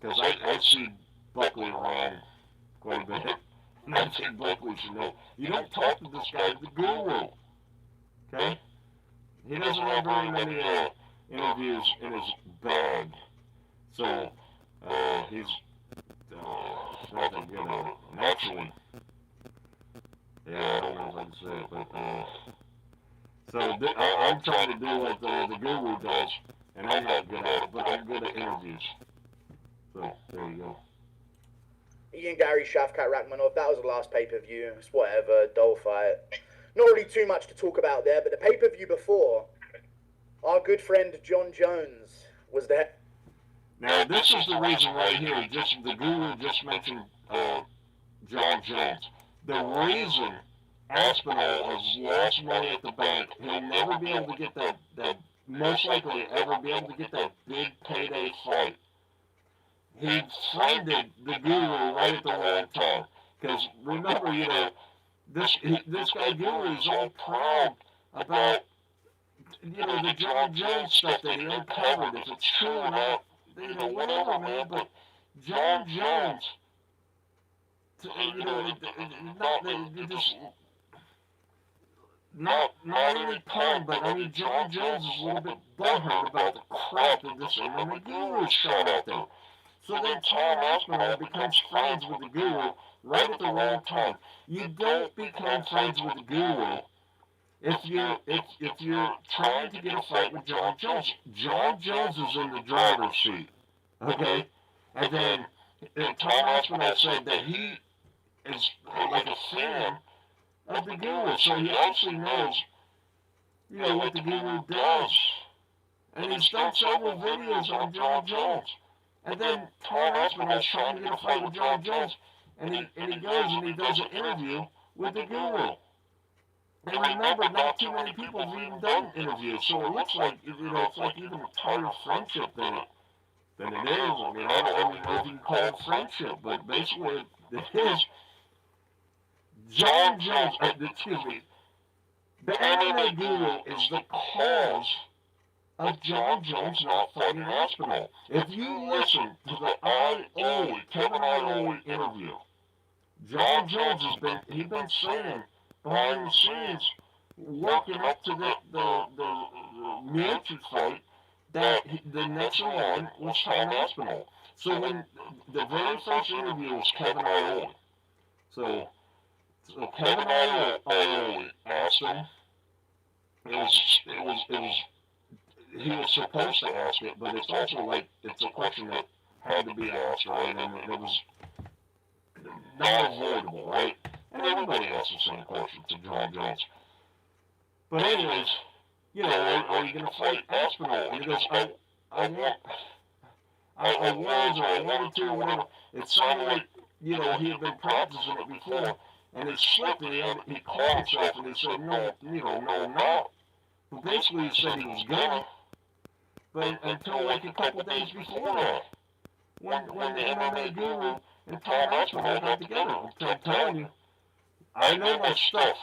Because I see Buckley around quite a bit. And I think Buckley should know. You don't talk to this guy, the guru. Okay? He doesn't have very many interviews in his bag. So, he's not that good at it. And actually, I don't know if I can say it, but, so I'm trying to do what the guru does, and I'm not good at it, but I'm good at interviews. So, there you go. Ian Gary, Shavkat Rakhmonov, that was the last pay-per-view. It's whatever, dull fight. Not really too much to talk about there, but the pay-per-view before, our good friend John Jones was there. Now, this is the reason right here. The guru just mentioned John Jones. The reason Aspinall has lost money at the bank, he'll never be able to get that most likely ever be able to get that big payday fight. He friended the guru right at the wrong time. Because remember, this guy Guru is all proud about, the John Jones stuff that he uncovered. If it's true or not, whatever, man. But John Jones, not any pun, but I mean, John Jones is a little bit butthurt about the crap that this MMA Guru shot out there. So then Tom Aspinall becomes friends with the guru right at the wrong time. You don't become friends with the guru if you're trying to get a fight with John Jones. John Jones is in the driver's seat, okay? And then Tom Aspinall said that he is like a fan of the guru, so he actually knows, what the guru does. And he's done several videos on John Jones. And then Tom Aspinall's trying to get a fight with John Jones. and he goes and he does an interview with the Guru. And remember, not too many people have even done interviews, so it looks like, it's like even a tighter friendship than it is. I mean, I don't know if you can call it friendship, but basically it is. John Jones, excuse me, the MMA Guru is the cause of John Jones not fighting Aspinall. If you listen to the Kevin Iole interview, John Jones he's been saying behind the scenes, working up to the Miocic fight, that the next in line was Tom Aspinall. So when the very first interview was Kevin Iole. So Kevin Iole asked him, he was supposed to ask it, but it's also like, it's a question that had to be asked, right? And it was not avoidable, right? And everybody asks the same question to John Jones. But anyways, are you going to fight Aspinall? And he goes, I wanted to, or whatever. It sounded like, he had been practicing it before, and it slipped, and he caught himself, and he said, no, not. But basically, he said he was gonna, but until like a couple days before that, when the MMA Guru and Tom Aspinall got together. I'm telling you, I know my stuff.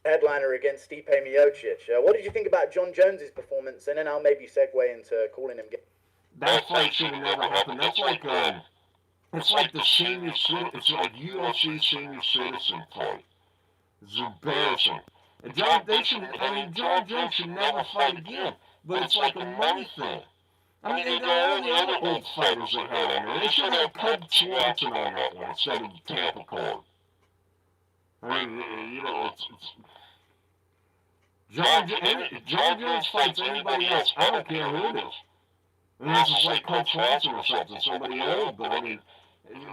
Headliner against Stipe Miocic. What did you think about John Jones's performance? And then I'll maybe segue into calling him. That fight should have never happened. That's like it's like the senior citizen. It's like UFC senior citizen fight. It's embarrassing. And John Jones should never fight again. But it's like a money thing. I mean, there are all the other old fighters that had on there. They should have Cub Swanson on that one instead of the Tampa card. I mean, it's John Jones fights anybody else. I don't care who it is. Unless it's like Cub Swanson or something, somebody old. But I mean,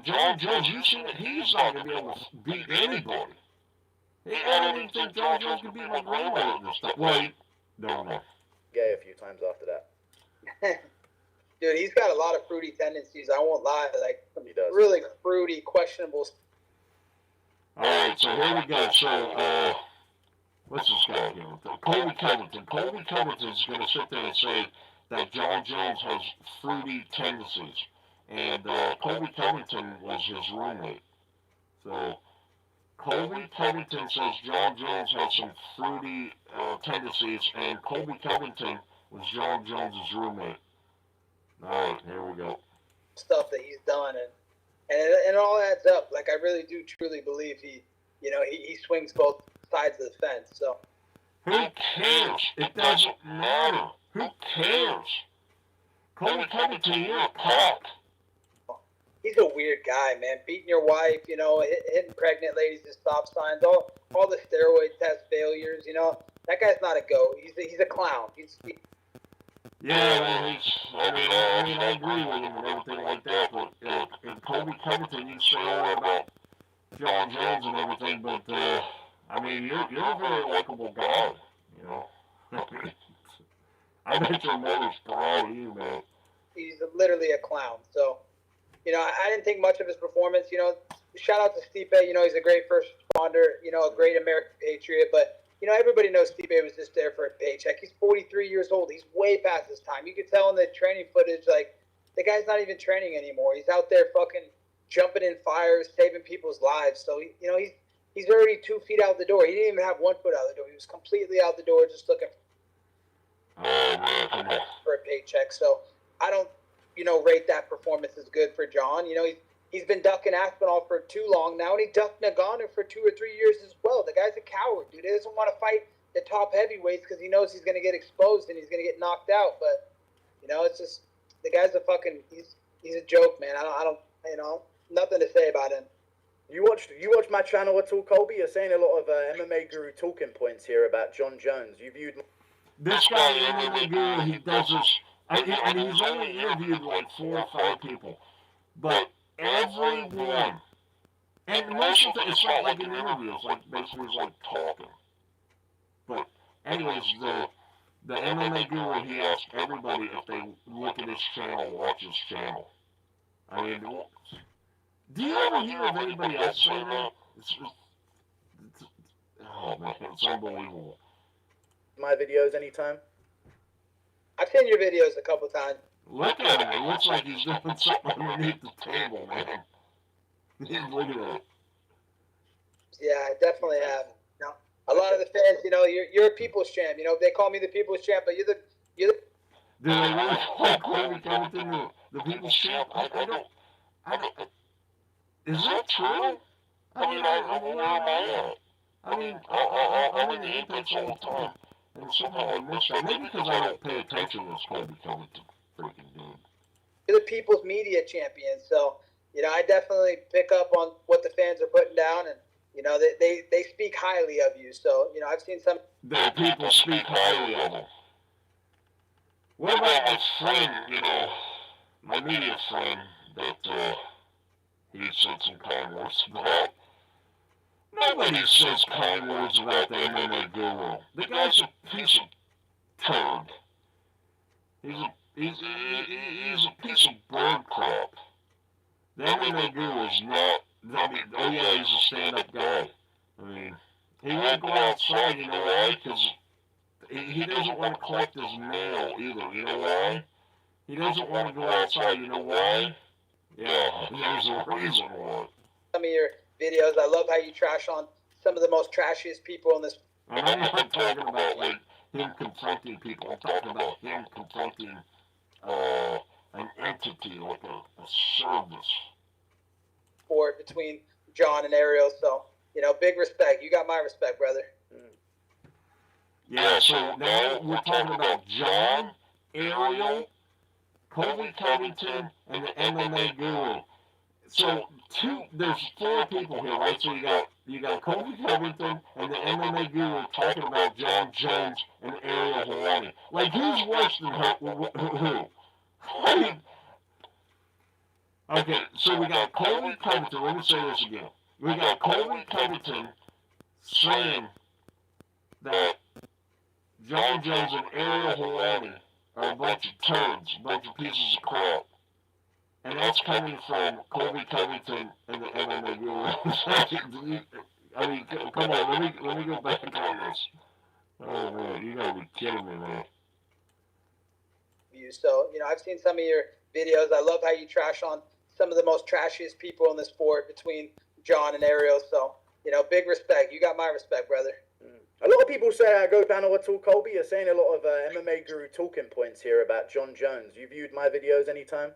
John Jones, he's not going to be able to beat anybody. I don't even think John Jones can beat my grandmother at this stuff. Well, no. Gay a few times after that. Dude, he's got a lot of fruity tendencies. I won't lie. Like, he does. Really fruity, questionable. Alright, so here we go. So, what's this guy here? Colby Covington. Colby Covington is going to sit there and say that John Jones has fruity tendencies. And Colby Covington was his roommate. So, Colby Covington says John Jones has some fruity tendencies, and Colby Covington was John Jones' roommate. Alright, here we go. Stuff that he's done, and it all adds up. Like, I really do truly believe he swings both sides of the fence. So who cares? It doesn't matter. Who cares? Colby Covington, you're a cock. He's a weird guy, man. Beating your wife, hitting pregnant ladies at stop signs, all the steroid test failures, that guy's not a goat. He's a clown. Yeah, I agree with him and everything like that, but in Colby Covington, you say all about John Jones and everything, but, you're a very likable guy, I bet your mother's proud of you, man. He's literally a clown, so, I didn't think much of his performance, shout out to Stipe, he's a great first responder, a great American patriot, but everybody knows Stipe was just there for a paycheck. He's 43 years old. He's way past his time. You could tell in the training footage, like, the guy's not even training anymore. He's out there fucking jumping in fires, saving people's lives. So, he's already 2 feet out the door. He didn't even have 1 foot out the door. He was completely out the door just looking for a paycheck. So, I don't, rate that performance as good for John. He's been ducking Aspinall for too long now, and he ducked Nagano for 2 or 3 years as well. The guy's a coward, dude. He doesn't want to fight the top heavyweights because he knows he's going to get exposed and he's going to get knocked out. But, it's just, the guy's a fucking, he's a joke, man. I don't, nothing to say about him. You watched my channel at all, Colby? You're saying a lot of MMA Guru talking points here about John Jones. You viewed this guy, MMA Guru, he does this, and he's only interviewed like 4 or 5 people, but everyone, and most of it's not like an interview, it's like basically like talking. But anyways, the MMA Guru, he asked everybody if they look at his channel, watch his channel. I mean, Do you ever hear of anybody else say that? It's, oh man, it's unbelievable. My videos anytime. I've seen your videos a couple times. Look at him. It looks like he's doing something underneath the table, man. Look at that. Yeah, I definitely have. You know, a lot of the fans, you know, you're a people's champ. You know, they call me the people's champ, but you're the Do they really call Colby Covington the people's champ? I don't. Is that true? I mean, I'm in the Apex all the time, and somehow I miss that. Maybe because I don't pay attention to this Colby Covington freaking dude. you're the people's media champion. So, you know, I definitely pick up on what the fans are putting down, and you know, they speak highly of you. So, you know, I've seen some. The people speak highly of him. What about my friend, you know, my media friend that he said some kind words about? Nobody says kind words about the MMA guru. The guy's a piece of turd. He's a piece of bird crap. The MMA guru is not. I mean, oh yeah, he's a stand-up guy. I mean, he won't go outside. You know why? Because he doesn't want to collect his mail either. You know why? He doesn't want to go outside. You know why? Yeah, there's a reason why. Some of your videos, I love how you trash on some of the most trashiest people in this. And I'm not talking about like him confronting people. I'm talking about him confronting an entity like a service. Sport between John and Ariel. So, you know, big respect. You got my respect, brother. Yeah, so now we're talking about John, Ariel, Colby Covington, and the MMA guru. So there's 4 people here, right? So you got Colby Covington and the MMA guru talking about John Jones and Ariel Helwani. Like, who's worse than who? Like, okay, so we got Colby Covington. Let me say this again. We got Colby Covington saying that John Jones and Ariel Helwani are a bunch of turds, a bunch of pieces of crap. And that's coming from Colby Covington and the MMA guru. I mean, come on, let me go back on this. Oh man, you gotta be kidding me, man. So, you know, I've seen some of your videos. I love how you trash on some of the most trashiest people in the sport between John and Ariel. So, you know, big respect. You got my respect, brother. A lot of people say I go panel at all, Colby. You're saying a lot of MMA guru talking points here about John Jones. You viewed my videos anytime?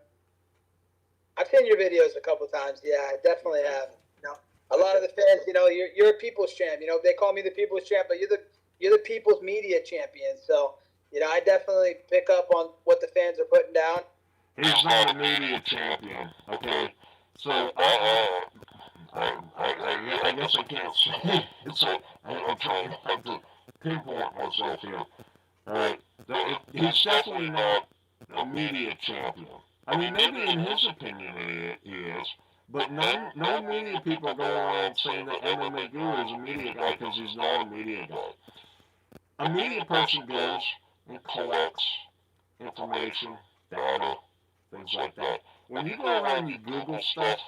I've seen your videos a couple times. Yeah, I definitely have. You know, a lot of the fans, you know, you're a people's champ. You know, they call me the people's champ, but you're the people's media champion. So, you know, I definitely pick up on what the fans are putting down. He's not a media champion, okay? So I guess I can't say. It's like I'm trying not to pinpoint myself here. All right, he's definitely not a media champion. I mean, maybe in his opinion he is, but no media people go around saying that MMA Guru is a media guy because he's not a media guy. A media person goes and collects information, data, things like that. When you go around and you Google stuff,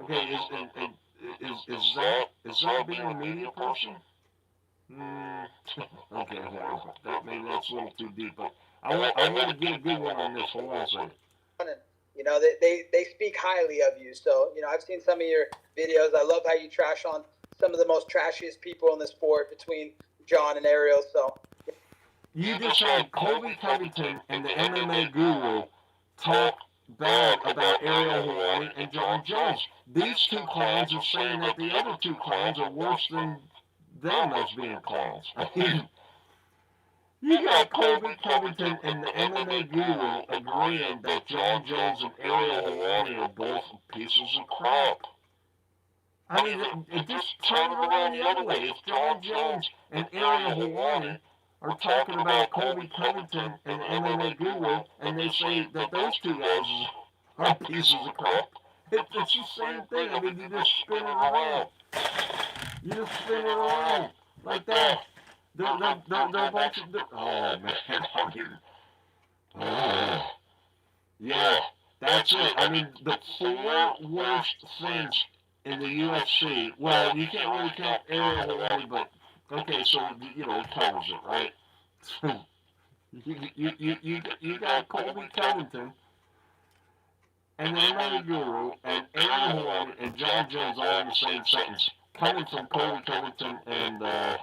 okay, is that being a media person? Okay, whatever. Maybe that's a little too deep, but I want to get a good one on this. Hold on a second. You know, they speak highly of you. So, you know, I've seen some of your videos. I love how you trash on some of the most trashiest people in the sport between John and Ariel. So, you just had Colby Covington and the MMA guru talk bad about Ariel Helwani and John Jones. These 2 clowns are saying that the other 2 clowns are worse than them as being clowns. I mean, you got Colby Covington and the MMA guru agreeing that John Jones and Ariel Helwani are both pieces of crap. I mean, it just turn it around the other way. If John Jones and Ariel Helwani are talking about Colby Covington and the MMA guru, and they say that those 2 guys are pieces of crap, it's the same thing. I mean, you just spin it around. You just spin it around like that. They're a bunch of... Oh, man. I mean... yeah, That's it. I mean, the 4 worst things in the UFC. Well, you can't really count Ariel Helwani, but okay, so you know it covers it, right? you got Colby Covington and the MMA Guru and Ariel Helwani and John Jones all in the same sentence, coming from Colby Covington and the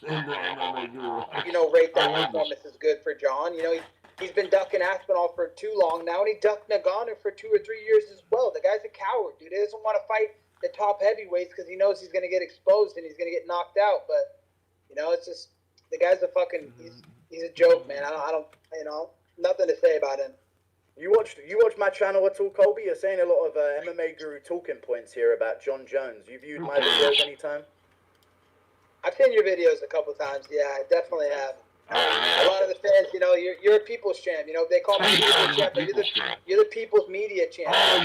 MMA Guru. You know, rate that performance is good for John. You know, he's been ducking Aspinall for too long now, and he ducked Nagano for 2 or 3 years as well. The guy's a coward, dude. He doesn't want to fight the top heavyweights because he knows he's going to get exposed and he's going to get knocked out. But, you know, it's just, the guy's a fucking, he's a joke, man. I don't, you know, nothing to say about him. You watched my channel at all, Colby? You're saying a lot of MMA Guru talking points here about John Jones. You viewed my videos anytime? I've seen your videos a couple times. Yeah, I definitely have. A lot of the fans, you know, you're a people's champ. You know, they call me media champ, but you're the people's media champ. So,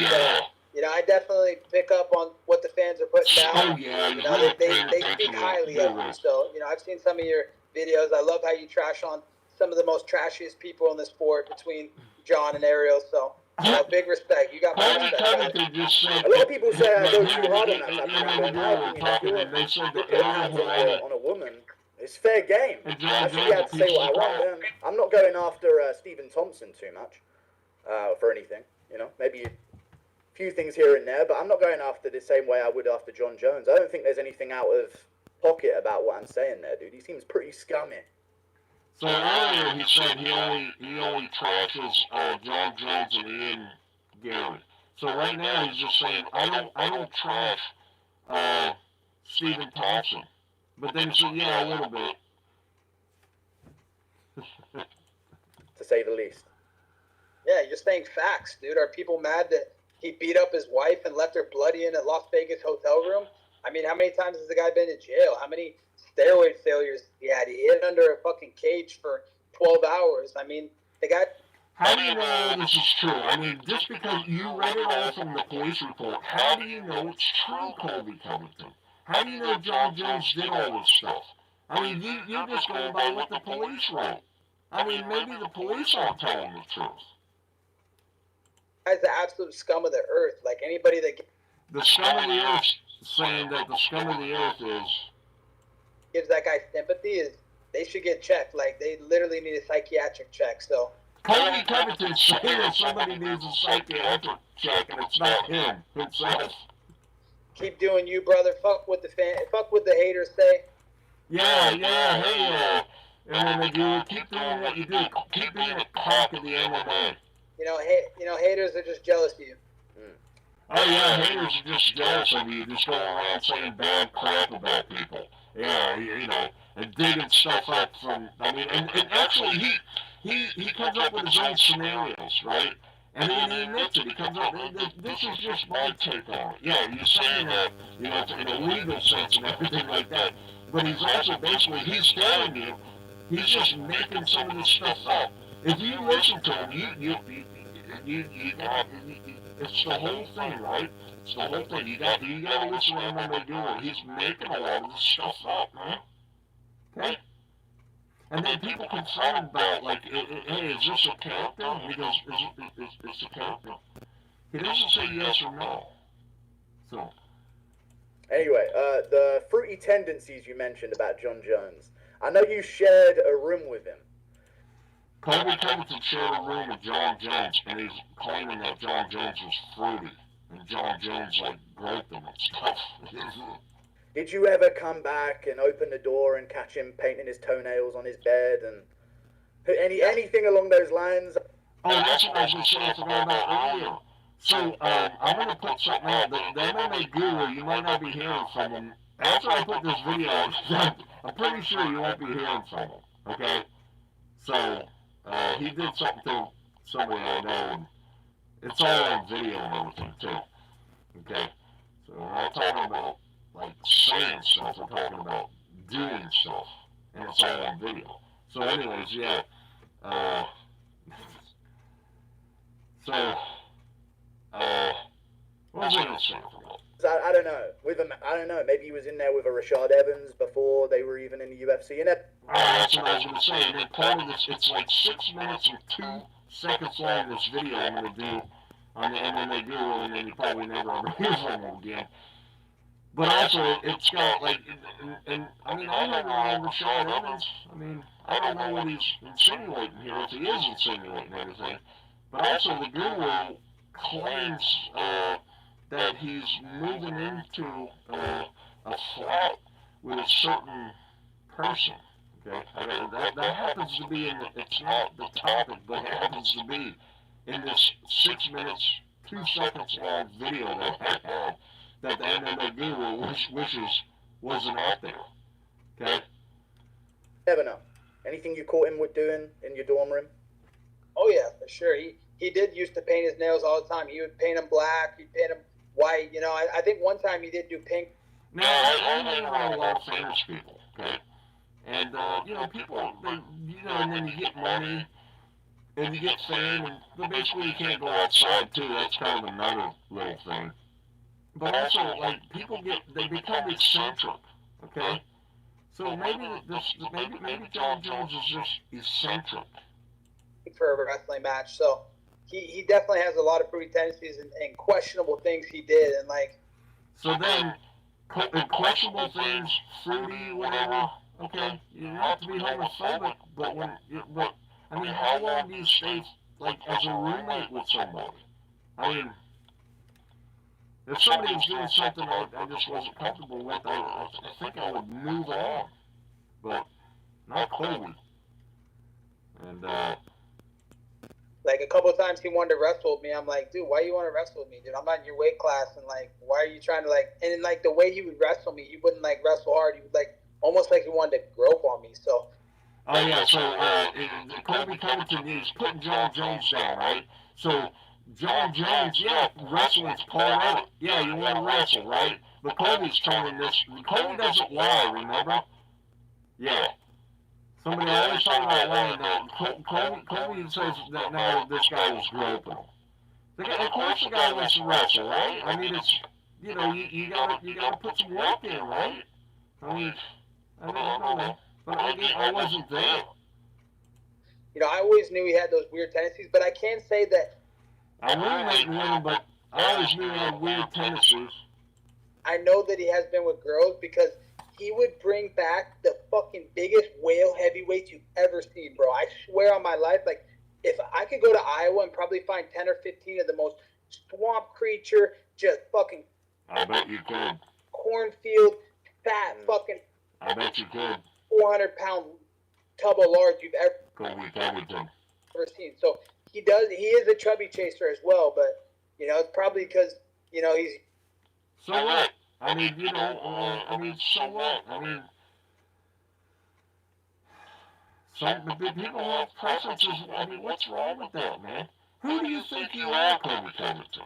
you know, I definitely pick up on what the fans are putting down. You know, they speak highly of you. So, you know, I've seen some of your videos. I love how you trash on some of the most trashiest people in the sport between John and Ariel. So, you know, big respect. You got my respect. A lot of people say I go too hard on that type of thing. In my opinion, put hands on a woman. It's fair game. I should be able to say what I want. I'm not going after Stephen Thompson too much for anything. You know, maybe a few things here and there, but I'm not going after the same way I would after John Jones. I don't think there's anything out of pocket about what I'm saying there, dude. He seems pretty scummy. So earlier he said he only trashes John Jones and Ian Gary. So right now he's just saying I don't trash Stephen Thompson. But then he said, yeah, a little bit. To say the least. Yeah, you're saying facts, dude. Are people mad that he beat up his wife and left her bloody in a Las Vegas hotel room? I mean, how many times has the guy been to jail? How many steroid failures he had? He hid under a fucking cage for 12 hours. I mean, the guy... How do you know this is true? I mean, just because you read it all from the police report, how do you know it's true, Colby Covington? How do you know John Jones did all this stuff? I mean, you're just going by what the police wrote. I mean, maybe the police aren't telling the truth. Guy's the absolute scum of the earth. Like, anybody that... The scum of the earth, saying that the scum of the earth is... gives that guy sympathy is they should get checked. Like, they literally need a psychiatric check, so... Colby Covington's saying that somebody needs a psychiatric check, and it's not him himself. Keep doing you, brother. Fuck what the haters say. Yeah, hey, and then they do, keep doing what you do. Keep being a cock of the MMA. You know, haters are just jealous of you. Oh yeah, haters are just jealous of you. Just going around saying bad crap about people. Yeah, you know, and digging stuff up from. I mean, and actually he comes up with his own scenarios, right? And then he admits it. He comes up, this is just my take on it. Yeah, you're saying that, you know, in a legal sense and everything like that. But he's also basically, he's telling you, he's just making some of this stuff up. If you listen to him, you got, it's the whole thing, right? It's the whole thing. You got to listen to him when they do it. He's making a lot of this stuff up, man. Okay? And then people confront about, like, hey, is this a character? And he goes, it's a character. He doesn't say yes or no. So. Anyway, the fruity tendencies you mentioned about John Jones. I know you shared a room with him. Colby Covington shared a room with John Jones, and he's claiming that John Jones was fruity. And John Jones, like, broke them and stuff. Did you ever come back and open the door and catch him painting his toenails on his bed and anything along those lines? Oh, that's what I was going to say. I forgot about earlier. So, I'm going to put something out. The MMA Guru, you might not be hearing from him. After I put this video out, I'm pretty sure you won't be hearing from him, okay? So, he did something to somebody I know, and it's all on video and everything, too, okay? So, we're not talking about, like, saying stuff, we're talking about doing stuff, and it's all on video. So, anyways, yeah, what was I going to say? I don't know. I don't know. Maybe he was in there with a Rashad Evans before they were even in the UFC. And that's what I was going to say. And then part of this, it's like 6 minutes and 2 seconds long this video I'm going to do on the MMA Guru, and then you probably never ever hear from him again. But also, it's got, like, and I mean, I don't remember Rashad Evans. I mean, I don't know what he's insinuating here, if he is insinuating anything. But also, the Guru claims that he's moving into a flat with a certain person. Okay, that happens to be it's not the topic, but it happens to be in this 6 minutes, 2 seconds long video that I had that the MMA Guru wishes wasn't out there. Okay? Never know. Anything you caught him with doing in your dorm room? Oh yeah, for sure. He did used to paint his nails all the time. He would paint them black. He'd paint them white. You know, I think one time he did do pink. Now, I hang around a lot of famous people, okay? And, you know, people, they, you know, and then you get money, and you get fame, but basically you can't go outside, too. That's kind of another little thing. But also, like, people they become eccentric, okay? So maybe John Jones is just eccentric. For a wrestling match, so he definitely has a lot of fruity tendencies and questionable things he did, and like. So then, questionable things, fruity, whatever. Okay, you don't have to be homophobic, but I mean, how long do you stay like as a roommate with somebody? I mean, if somebody was doing something I just wasn't comfortable with, I think I would move on, but not Colby. And like a couple of times he wanted to wrestle with me. I'm like, dude, why you want to wrestle with me, dude? I'm not in your weight class, and like, why are you trying to like? And like the way he would wrestle me, he wouldn't like wrestle hard. He would like almost like he wanted to grope on me. So. Oh yeah, so Colby Covington is putting John Jones down, right? So John Jones, yeah, wrestling's part of it. Yeah, you want to wrestle, right? But Colby's turning this. Colby doesn't lie, remember? Yeah. Somebody always talking about lying. That Colby says that now this guy was groping him. Of course, the guy wants to wrestle, right? I mean, it's you know you gotta put some work in, right? I mean, I don't know. But I wasn't there. You know, I always knew he had those weird tendencies, but I can't say that. I roommated with him, but I always knew he had weird tendencies. I know that he has been with girls because he would bring back the fucking biggest whale heavyweights you've ever seen, bro. I swear on my life, like, if I could go to Iowa and probably find 10 or 15 of the most swamp creature, just fucking. I bet you could. Cornfield, fat fucking. I bet you could. 400-pound tub of lard you've ever seen. So he is a chubby chaser as well, but you know, it's probably because, you know, he's. So what? I mean, you know, so what? I mean, some people have preferences. I mean, what's wrong with that, man? Who do you think you are, Colby Covington?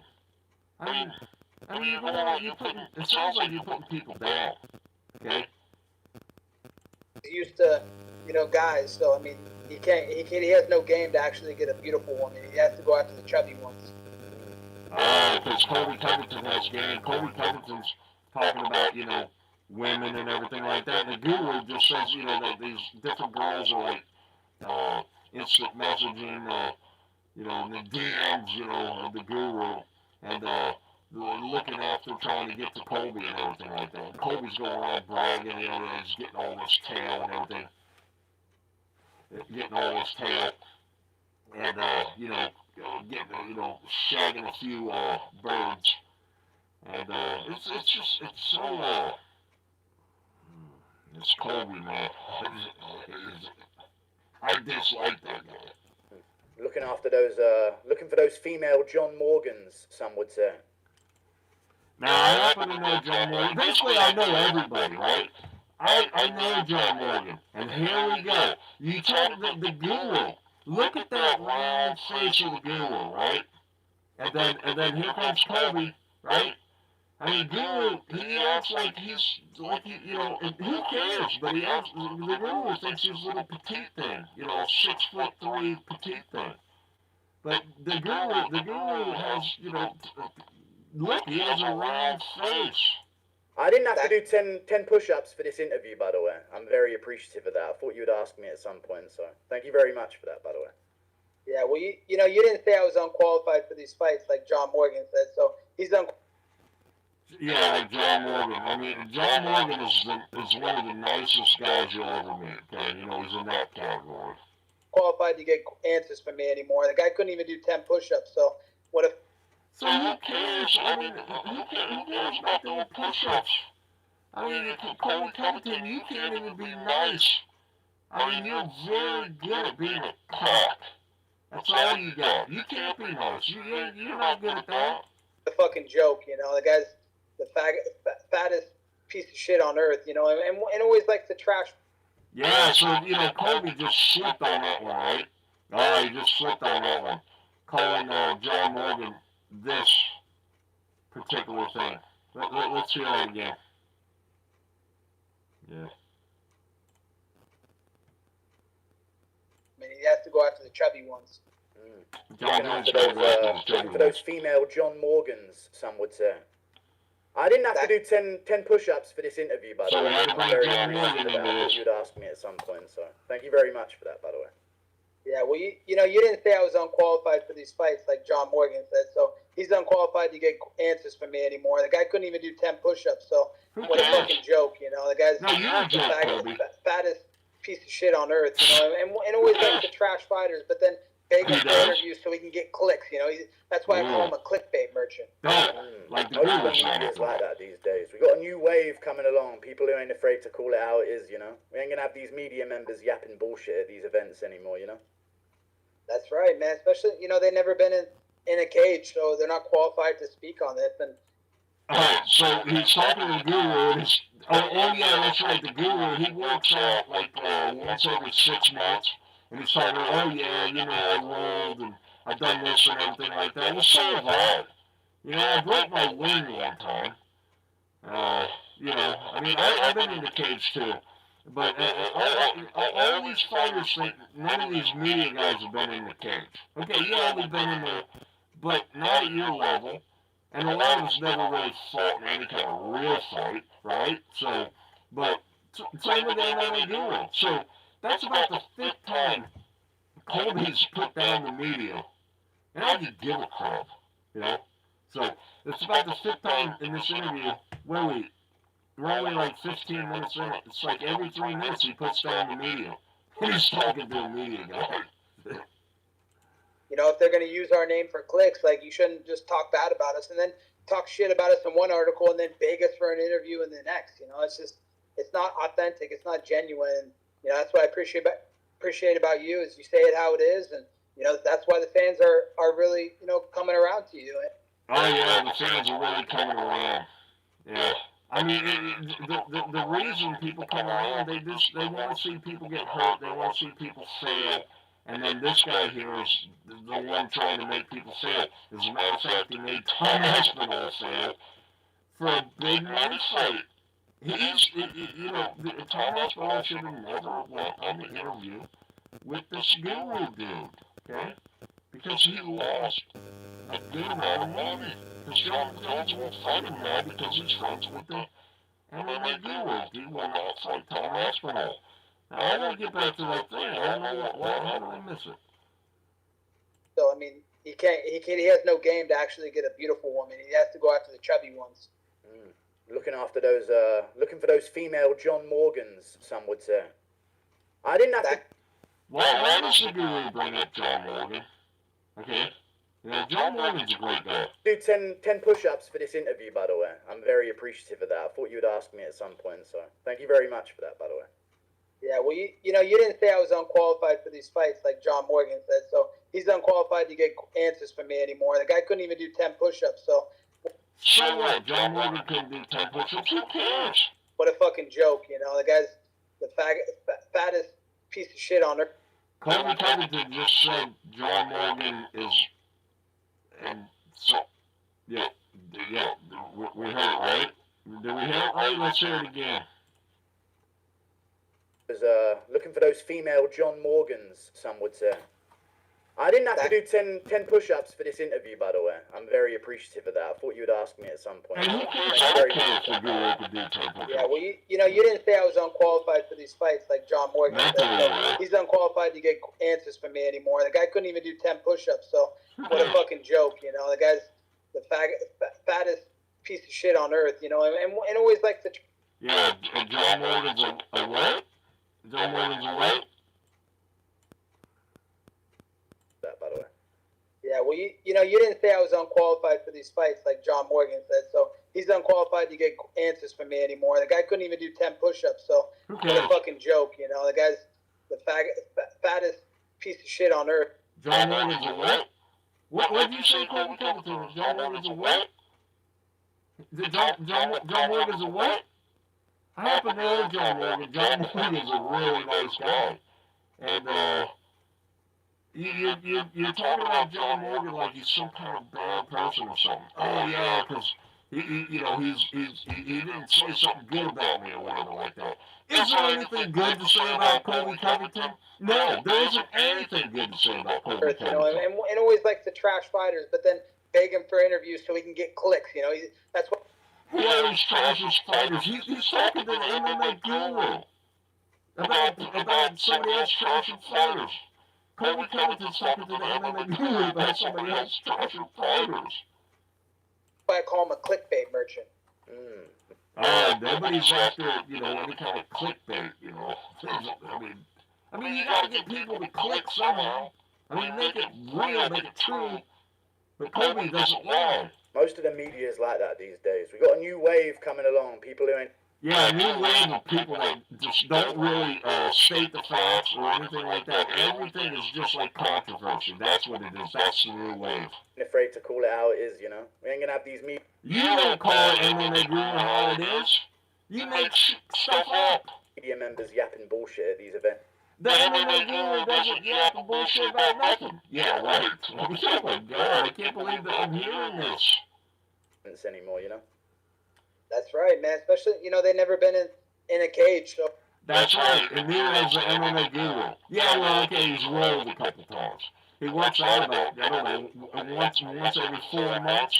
I mean, you're going out, it sounds like you're putting people down, okay? Used to, you know, guys. So I mean, he has no game to actually get a beautiful woman. He has to go after the chubby ones. Because Colby Covington has game. Colby Covington's talking about, you know, women and everything like that. And the Guru just says, you know, that these different girls are like instant messaging, you know, in the DMs, you know, of the Guru, and looking after trying to get to Colby and everything like that. Colby's going around bragging, you know, he's getting all this tail and everything. Getting all this tail. And, you know, getting, you know, shagging a few birds. And it's so, it's Colby, man. I dislike that guy. Looking for those female John Morgans, some would say. Now, I happen to know John Morgan. Basically, I know everybody, right? I know John Morgan. And here we go. You talk the Guru. Look at that round face of the Guru, right? And then here comes Colby, right? I mean, Guru, he acts like he's, like, you know, and who cares? But he acts, the Guru thinks he's a little petite thing, you know, 6'3" petite thing. But the Guru has, you know, look, he has a round face. I didn't have to do 10 push-ups for this interview, by the way. I'm very appreciative of that. I thought you would ask me at some point, so thank you very much for that, by the way. Yeah, well, you didn't say I was unqualified for these fights like John Morgan said, so he's Yeah, like John Morgan. I mean, John Morgan is one of the nicest guys you'll ever meet. Okay, he's in that category. Qualified to get answers from me anymore. The guy couldn't even do 10 push-ups, so what if... So who cares? I mean, who cares about doing push-ups? I mean, Colby Covington, you can't even be nice. I mean, you're very good at being a cock. That's all you got. You can't be nice. You're not good at that. The fucking joke, the guy's the fattest piece of shit on earth, and always likes to trash. Yeah, so, Colby just slipped on that one, right? Oh, he just slipped on that one. Calling John Morgan this particular thing. Let's hear that again. Yeah. I mean, he has to go after the chubby ones. Looking for those female John Morgans, some would say. I didn't have to do 10 push-ups for this interview, by the way. I'm very appreciative of that. You'd ask me at some point, so thank you very much for that, by the way. Yeah, well, you didn't say I was unqualified for these fights like John Morgan said, so he's unqualified to get answers from me anymore. The guy couldn't even do 10 push-ups, so what a fucking joke, The guy's the fattest piece of shit on earth, and always likes to trash fighters, but then begging for interviews so he can get clicks, That's why I call him a clickbait merchant. Like the media is like that these days. We got a new wave coming along. People who ain't afraid to call it how it is, We ain't gonna have these media members yapping bullshit at these events anymore, That's right, man. Especially, they've never been in a cage, so they're not qualified to speak on this. And alright, so he's talking to the guru. Oh yeah, that's right. The guru, he works out like once every 6 months. And he's talking, oh yeah, I rolled and I've done this and everything like that. Well, so have I. I broke my wing one time. I mean, I've been in the cage too. But all these fighters think none of these media guys have been in the cage. Okay, yeah, we've been in there, but not at your level. And a lot of us never really fought in any kind of real fight, right? So, but same with the guru. So, that's about the 5th time Colby's put down the media. And I could give a crap, So, it's about the 5th time in this interview where we're only like 15 minutes in. It's like every 3 minutes he puts down the media. And he's talking to a media guy. If they're going to use our name for clicks, like, you shouldn't just talk bad about us and then talk shit about us in one article and then beg us for an interview in the next. It's not authentic. It's not genuine. That's what I appreciate about you is you say it how it is, and that's why the fans are really coming around to you. Oh yeah, the fans are really coming around. Yeah, I mean the reason people come around, they want to see people get hurt, they want to see people fail, and then this guy here is the one trying to make people fail. As a matter of fact, he made Tom Aspinall fail for a big money fight. Tom Aspinall should have never went on the interview with this guru dude, okay? Because he lost a good amount of money. Because John Jones won't fight him now because he's friends with the MMA guru. He will not fight Tom Aspinall. Now, I want to get back to that thing. I don't know how did I miss it? So, I mean, he has no game to actually get a beautiful woman. He has to go after the chubby ones. Looking for those female John Morgans, some would say. I didn't have to. Why does the guru bring up John Morgan? Okay. John Morgan's a great guy. Do 10 push-ups for this interview, by the way. I'm very appreciative of that. I thought you would ask me at some point, so thank you very much for that, by the way. Yeah, well, you didn't say I was unqualified for these fights like John Morgan said, so he's unqualified to get answers from me anymore. The guy couldn't even do 10 push-ups, so... So what? John Morgan couldn't do 10 push-ups? Who cares? What a fucking joke, The guy's the fattest piece of shit on earth. Colby Covington just said John Morgan is... And so... Yeah, we heard it, right? Did we hear it right? Let's hear it again. Looking for those female John Morgans, some would say. I didn't have to do 10 push-ups for this interview, by the way. I'm very appreciative of that. I thought you would ask me at some point. And who cares how the GURU could do 10 push-ups? Yeah, well, you didn't say I was unqualified for these fights like John Morgan said. So he's unqualified to get answers from me anymore. The guy couldn't even do 10 push-ups, so what a fucking joke, you know. The guy's the fattest piece of shit on earth, you know, and always likes to... Yeah, and John Morgan's a what? John Morgan's a what? That, by the way. Yeah, well, you didn't say I was unqualified for these fights like John Morgan said, so he's unqualified to get answers from me anymore. The guy couldn't even do 10 push-ups, so what a fucking joke, you know. The guy's the fattest piece of shit on earth. John Morgan's a what? What did you say, Colby Covington? John Morgan's a what? John Morgan's a what? I happen to know John Morgan. John Morgan's a really nice guy. And, you're talking about John Morgan like he's some kind of bad person or something. Oh yeah, because he didn't say something good about me or whatever like that. Is there anything good to say about Colby Covington? No, there isn't anything good to say about Colby Covington. You know, and always likes to trash fighters, but then beg him for interviews so he can get clicks. You know, that's what. He always trashes fighters. He's talking to the MMA guru about somebody else trashing fighters. Colby Covington's talking to the MMA guru about somebody else trashing fighters. I call him a clickbait merchant. Nobody's after, you know, any kind of clickbait, you know. I mean, you gotta get people to click somehow. I mean, make it real, make it true. But Colby doesn't lie. Most of the media is like that these days. We've got a new wave coming along. People who ain't... Yeah, a new wave of people that just don't really state the facts or anything like that. Everything is just like controversy. That's what it is. That's the new wave. Afraid to call it how it is, you know? We ain't gonna have these media... You don't call it MMA Guru how it is. You make stuff up. Media members yapping bullshit at these events. The MMA Guru doesn't yap and bullshit about nothing. Yeah, right. Oh my God, I can't believe that I'm hearing this. Anymore, you know? That's right, man. Especially, you know, they've never been in a cage, so... That's right, and neither has the MMA Guru. Yeah, well, okay, he's rolled a couple times. He works out about, I don't know, once every 4 months.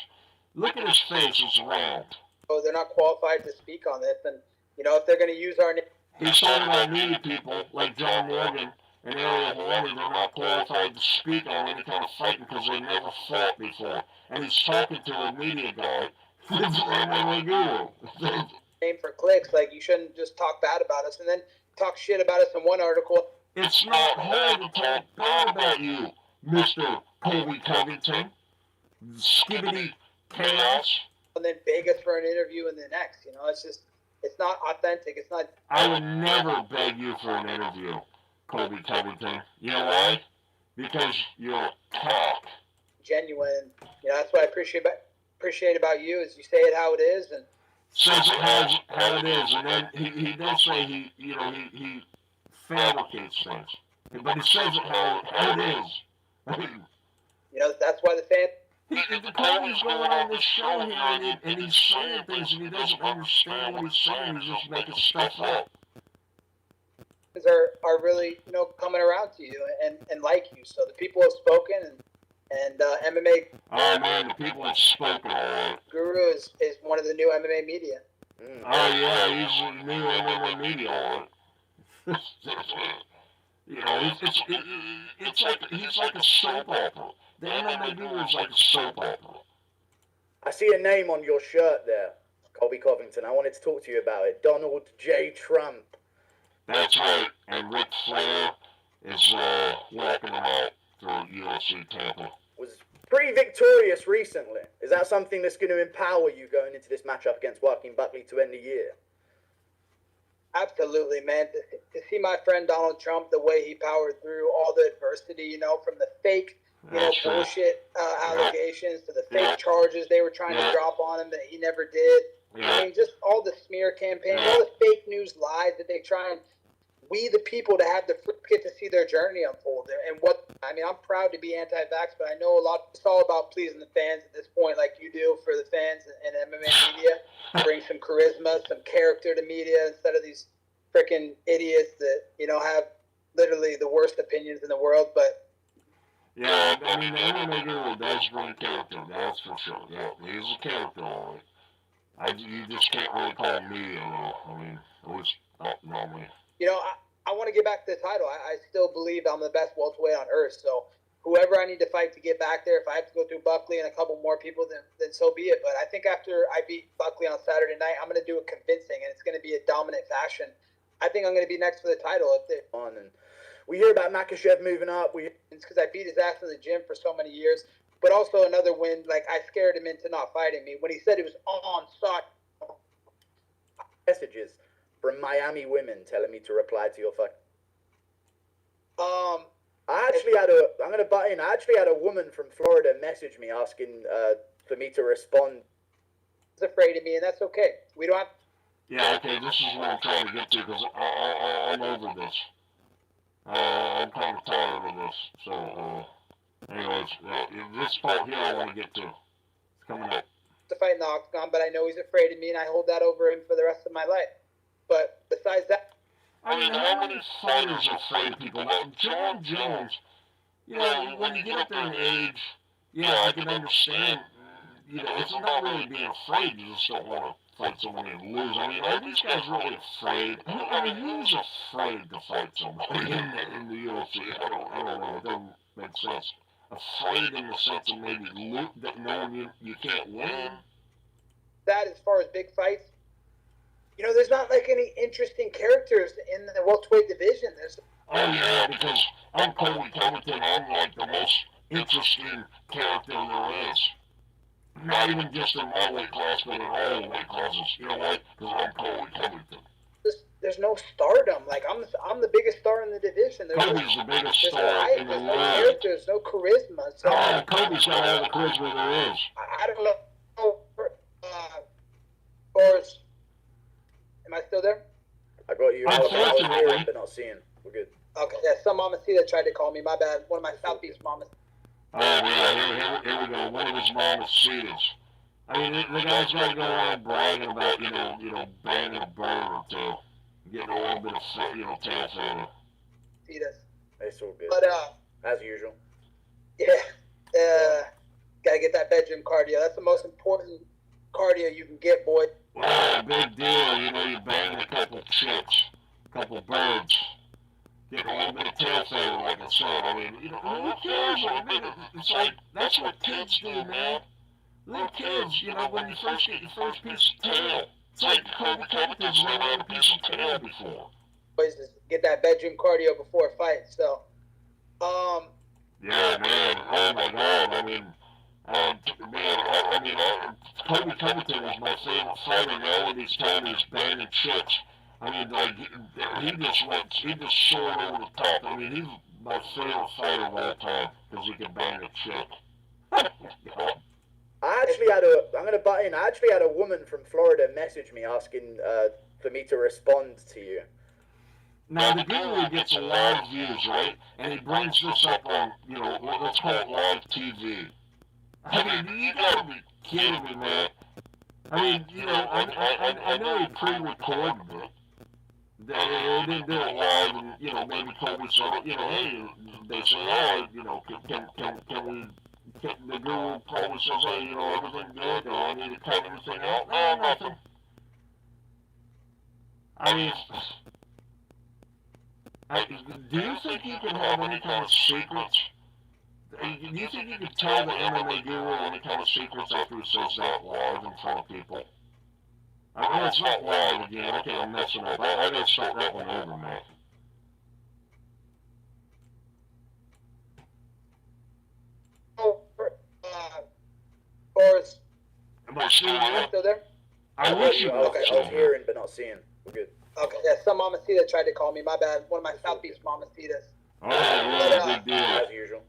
Look at his face, it's round. Oh, they're not qualified to speak on this, and, you know, if they're going to use our name... He's talking about media people like John Morgan and Ariel. Helwani. They're not qualified to speak on any kind of fighting because they never fought before. And he's talking to a media guy. It's MMA Guru. Name for clicks, like you shouldn't just talk bad about us and then talk shit about us in one article. It's not hard to talk bad about you, Mr. Colby Covington. Skibidi chaos. And then beg us for an interview in the next, you know, it's just, it's not authentic, it's not... I would never beg you for an interview, Colby Covington. You know why? Because you're a cock. Genuine, you know, that's what I appreciate about you is you say it how it is and... Says it how it is, and then he does say he fabricates things. But he says it how it is. You know, that's why the fans... Colby's going on this show here, and he's saying things, and he doesn't understand what he's saying. He's just making stuff up. Are really, you know, coming around to you and like you. So the people have spoken, and MMA... Oh, man, the people have spoken, all right. Guru is one of the new MMA media. Oh, yeah, he's the new MMA media, all right. You know, it's like, he's like a soap opera. The MMA Guru is like a soap opera. I see a name on your shirt there, Colby Covington. I wanted to talk to you about it. Donald J. Trump. That's right. And Ric Flair is walking out for UFC TAMPA. Was pretty victorious recently. Is that something that's going to empower you going into this matchup against Joaquin Buckley to end the year? Absolutely, man. To see my friend Donald Trump, the way he powered through all the adversity, you know, from the fake, you know, bullshit allegations to the fake charges they were trying to drop on him that he never did. I mean, just all the smear campaigns, all the fake news lies that they try and we the people to have the get to see their journey unfold. And what I mean, I'm proud to be anti-vax, but I know a lot. It's all about pleasing the fans at this point, like you do for the fans and MMA media. Bring some charisma, some character to media instead of these freaking idiots that, you know, have literally the worst opinions in the world. But Yeah, I mean, the MMA Guru does bring character, that's for sure. Yeah, he's a character, all right. You just can't really call him me, I mean, at least not normally. You know, I want to get back to the title. I still believe I'm the best welterweight on earth. So whoever I need to fight to get back there, if I have to go through Buckley and a couple more people, then so be it. But I think after I beat Buckley on Saturday night, I'm going to do it convincing, and it's going to be a dominant fashion. I think I'm going to be next for the title. And we hear about Makhachev moving up. It's because I beat his ass in the gym for so many years. But also another win, like I scared him into not fighting me. When he said he was on side. Messages from Miami women telling me to reply to your fuck. I actually had I'm going to butt in. I actually had a woman from Florida message me asking for me to respond. He's afraid of me, and that's okay. We don't have. Yeah, okay, this is what I'm trying to get to, because I'm over this. I'm kind of tired of this. So, anyways, this part here I want to get to. It's coming up. To fight in the octagon, but I know he's afraid of me, and I hold that over him for the rest of my life. But besides that, I mean, how many fighters are afraid of people? Like John Jones, you know, when you get up there in age, yeah, I can understand. You know, it's not really being afraid. You just don't want to fight someone and lose. I mean, are these guys really afraid? I mean, who's afraid to fight somebody in the UFC? I don't know. It doesn't make sense. Afraid in the sense of maybe knowing you can't win. That as far as big fights, you know, there's not like any interesting characters in the welterweight division. Oh yeah, because I'm Colby Covington. I'm like the most interesting character there is. Not even just in my weight class, but in all the weight classes. You know why? Because I'm Colby Covington. There's no stardom. Like I'm the biggest star in the division. Kobe's the biggest star in the there's world. No character, there's no charisma. So Kobe's got all the charisma there is. I don't know. Or am I still there? I got you. I was hearing but not seeing. We're good. Okay, yeah, some mamacita tried to call me. My bad. One of my Southeast mamas. Oh, yeah, here we go. One of his mamacitas. I mean, the guy's got to go around bragging about, you know, banging a bird or two. Getting a little bit of, tail feather. It's all good. But, as usual. Yeah. Gotta get that bedroom cardio. That's the most important cardio you can get, boy. Wow, big deal. You know, you bang a couple chicks, a couple birds. Get a little bit of tail feather, like I said. I mean, you know, who cares? I mean, it's like, that's what kids do, man. Little kids, you know, when you first get your first piece of tail. It's like Colby Covington's never had a piece of tail before. Get that bedroom cardio before a fight, so. Yeah, man. Oh, my God. I mean, Colby Covington is my favorite fighter now when he's telling me he's banging chicks. I mean, like, he just soared over the top. I mean, he's my favorite fighter of all time because he can bang a chick. I actually I'm going to butt in. I actually had a woman from Florida message me asking for me to respond to you. Now, the Guru gets a lot of views, right? And he brings this up on, let's call it live TV. I mean, you gotta be kidding me, man. I mean, I know he pre-recorded it. They didn't do it live, and, maybe Colby said, hey, they say, oh, can the Guru probably says, hey, everything good, or I need to cut everything out? No, nothing. I mean, do you think you can have any kind of secrets? Do you think you could tell the MMA Guru any kind of secrets after he says that live in front of people? I mean, it's not live again. Okay, I'm messing up. I gotta start that one over, man. Boris. Am I still there? I wish you were. Okay, I was hearing but not seeing. We're good. Okay, yeah, some mamacita tried to call me. My bad. One of my Southeast mamacitas. Oh, yeah, big deal. As usual.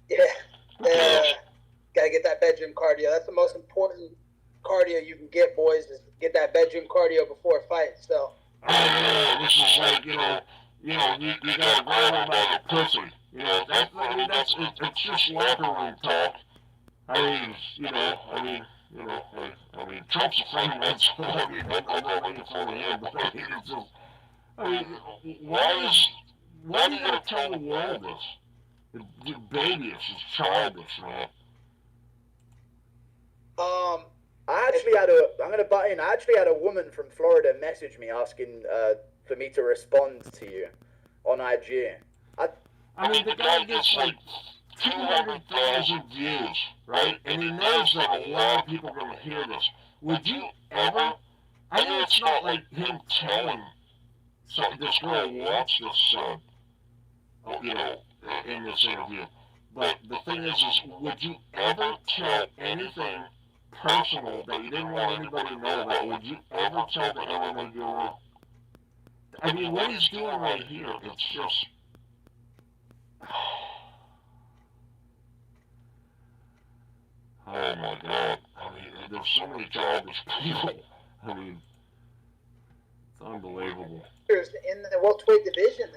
Yeah. Gotta get that bedroom cardio. That's the most important cardio you can get, boys, is get that bedroom cardio before a fight, so. Oh, yeah, this is like, you gotta grab him by the pussy. It's just locker room talk. I mean, Trump's a friend of mine, so I'm not making fun of him, but it's just, why do you gotta tell the world this? Baby, it's childish, man. I actually had a. I'm gonna butt in. I actually had a woman from Florida message me asking for me to respond to you on IG. I mean, the guy gets like 200,000 views, right? And he knows that a lot of people are going to hear this. Would you ever? I know it's not like him telling this girl watch this, you know, in this interview. But the thing is would you ever tell anything personal that you didn't want anybody to know about? Would you ever tell the MMA guru? I mean, what he's doing right here, it's just. Oh my God! I mean, there's so many childish people. I mean, it's unbelievable. In the welterweight division,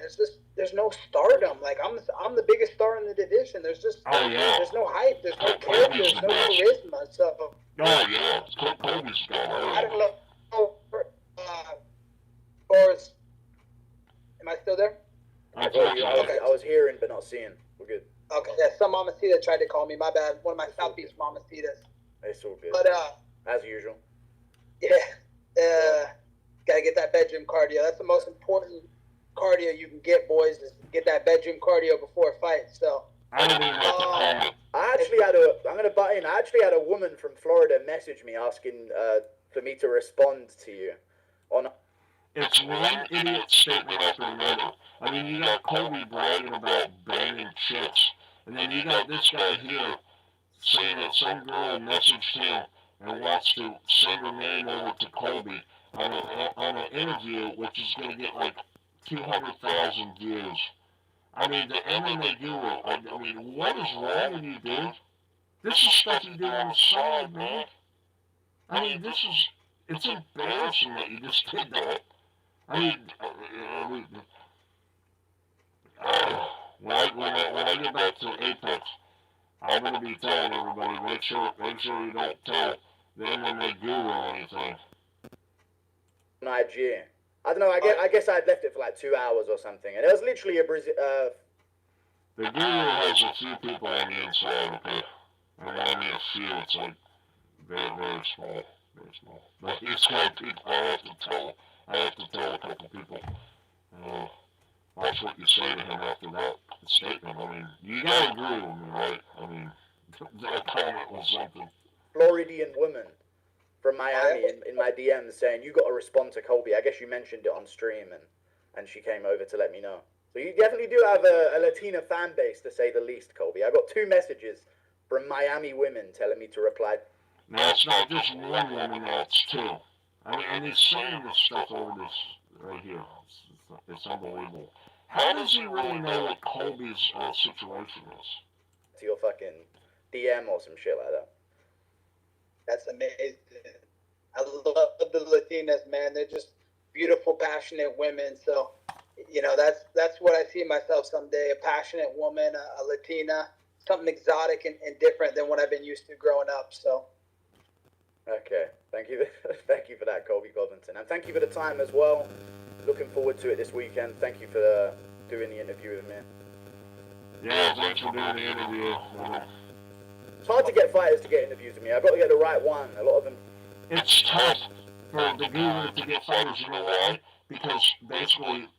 there's no stardom. Like I'm the biggest star in the division. There's just there's no hype. There's no character. There's no charisma. So. Oh yeah, Colby's got it. I don't know. Or am I still there? I was hearing but not seeing. We're good. Okay, yeah, some mamacita tried to call me. My bad. One of my Southeast mamacitas. It's all good. But as usual. Yeah. Gotta get that bedroom cardio. That's the most important cardio you can get, boys. Is get that bedroom cardio before a fight. So. I actually had a. I'm gonna butt in. I actually had a woman from Florida message me asking for me to respond to you on. It's one idiot statement after another. I mean, you got Colby bragging about banging chicks, and then you got this guy here saying that some girl messaged him and wants to send her name over to Colby on an interview, which is going to get like 200,000 views. I mean, the MMA guru. I mean, what is wrong with you, dude? This is stuff you do on the side, man. I mean, it's embarrassing that you just did that. I mean, when I get back to Apex, I'm going to be telling everybody, make sure you don't tell the MMA guru or anything. On IG. I don't know, I guess I'd left it for like 2 hours or something, and it was literally a The guru has a few people on the inside, okay? And when I mean a few, it's like very, very small. Very small. But he's got people, I have to tell a couple people, watch what you say to him after that statement. I mean, you gotta agree with me, right? I mean, that comment was something. Floridian woman from Miami in my DMs saying, you got to respond to Colby. I guess you mentioned it on stream, and she came over to let me know. So you definitely do have a Latina fan base, to say the least, Colby. I got 2 messages from Miami women telling me to reply. Now, it's not just one woman, now it's 2. I mean, and he's saying this stuff over this right here. It's unbelievable. How does he really know what Colby's situation is? To your fucking DM or some shit like that. That's amazing. I love the Latinas, man. They're just beautiful, passionate women. So, you know, that's what I see myself someday. A passionate woman, a Latina, something exotic and different than what I've been used to growing up. So. Okay, thank you for that, Colby Covington, and thank you for the time as well. Looking forward to it this weekend. Thank you for doing the interview with me. Yeah, thanks for doing the interview. It's hard to get fighters to get interviews with me. I've got to get the right one. A lot of them. It's tough for the guru to get fighters. You know why? Because basically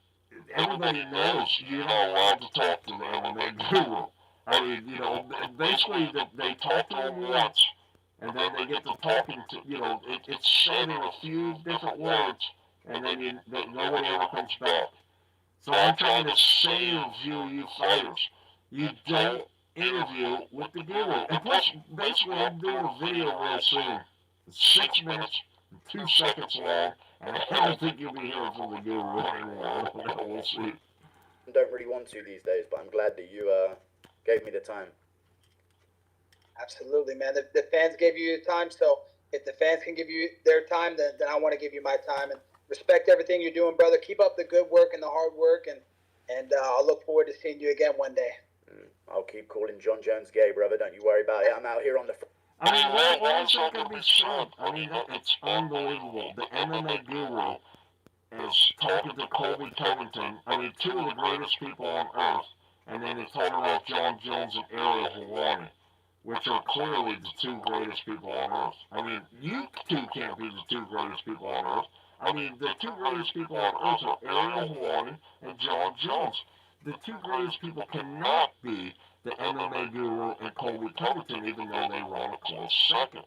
everybody knows you're not allowed to talk to the MMA guru. I mean, you know, basically they talk to him once. And then they get to talking to, you know, it's said in a few different words, and then nobody ever comes back. So I'm trying to save you fighters. You don't interview with the guru. And plus, basically, I'm doing a video real soon. It's 6 minutes and 2 seconds long, and I don't think you'll be hearing from the guru anymore. I don't know, we'll see. I don't really want to these days, but I'm glad that you gave me the time. Absolutely, man. The fans gave you your time, so if the fans can give you their time, then I want to give you my time. And respect everything you're doing, brother. Keep up the good work and the hard work, and I'll look forward to seeing you again one day. I'll keep calling John Jones gay, brother. Don't you worry about it. I'm out here on the... I mean, what is that going to be said? I mean, it's unbelievable. The MMA guru is talking to Colby Covington. I mean, 2 of the greatest people on earth. and then they're talking about John Jones and Ariel Helwani, which are clearly the two greatest people on earth. I mean, you two can't be the two greatest people on earth. I mean, the two greatest people on earth are Ariel Helwani and John Jones. The two greatest people cannot be the MMA Guru and Colby Covington, even though they run a close second.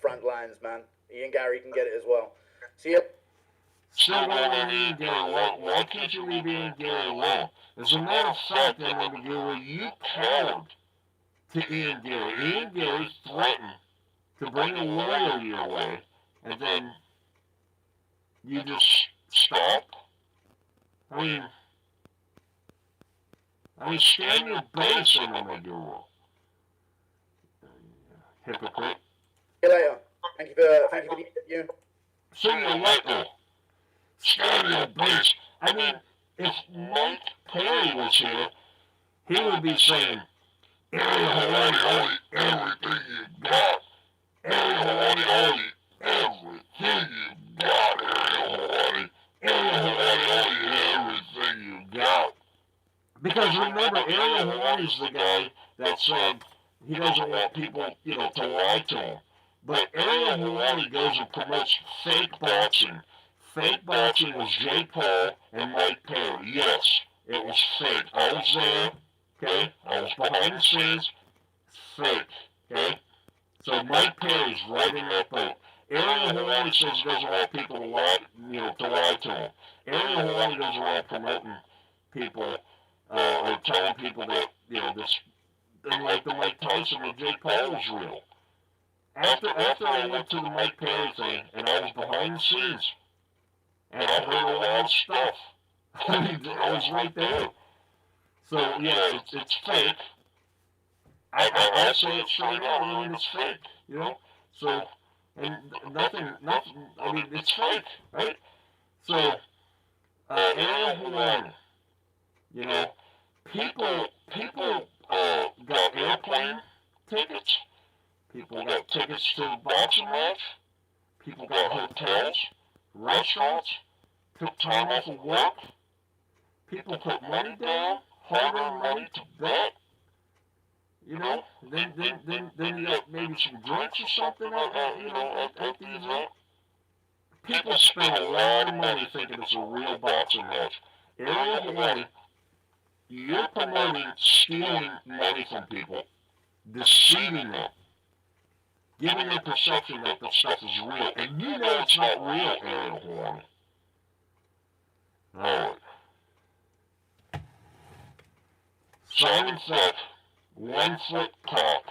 Front lines, man. Ian Gary can get it as well. See ya. Still going on Ian Gary. Why can't you leave Ian Gary alone? As a matter of fact, MMA Guru, you cowered to Ian Gary. Ian Gary threatened to bring a lawyer your way, and then you just stopped? I mean, stand your base, MMA Guru. Hypocrite. See you later. Thank you for the interview. See you later. Stand your base. I mean, if Mike Perry was here, he would be saying, Ariel Helwani, I'll eat everything you got. Ariel Helwani, I'll eat everything you got, Ariel Helwani. Ariel Helwani, I'll eat everything you got. Because remember, Ariel Helwani's the guy that said he doesn't want people, to lie to him. But Ariel Helwani goes and promotes fake boxing. Fake boxing was Jake Paul and Mike Perry. Yes, it was fake. I was there, okay? I was behind the scenes. Fake, okay? So Mike Perry's right in that boat. Ariel Helwani says he doesn't want people to lie, to lie to him. Ariel Helwani goes around promoting people, or telling people that, this thing like the Mike Tyson and Jake Paul was real. After I went to the Mike Perry thing, and I was behind the scenes, and I heard all that stuff. I mean, I was right there. So, yeah, it's fake. I say it straight out, I mean, it's fake, So, and nothing, I mean, it's fake, right? So, Ariel Helwani, people got airplane tickets. People got tickets to the boxing match. People got hotels, restaurants, took time off of work. People put money down, hard-earned money to bet. Then you got maybe some drinks or something at the event. People spend a lot of money thinking it's a real boxing match. Ariel Helwani, you're promoting stealing money from people, deceiving them, giving them perception that the stuff is real. And you know it's not real, Ariel Helwani. Alright. Simon FECK, 1 Foot Cock.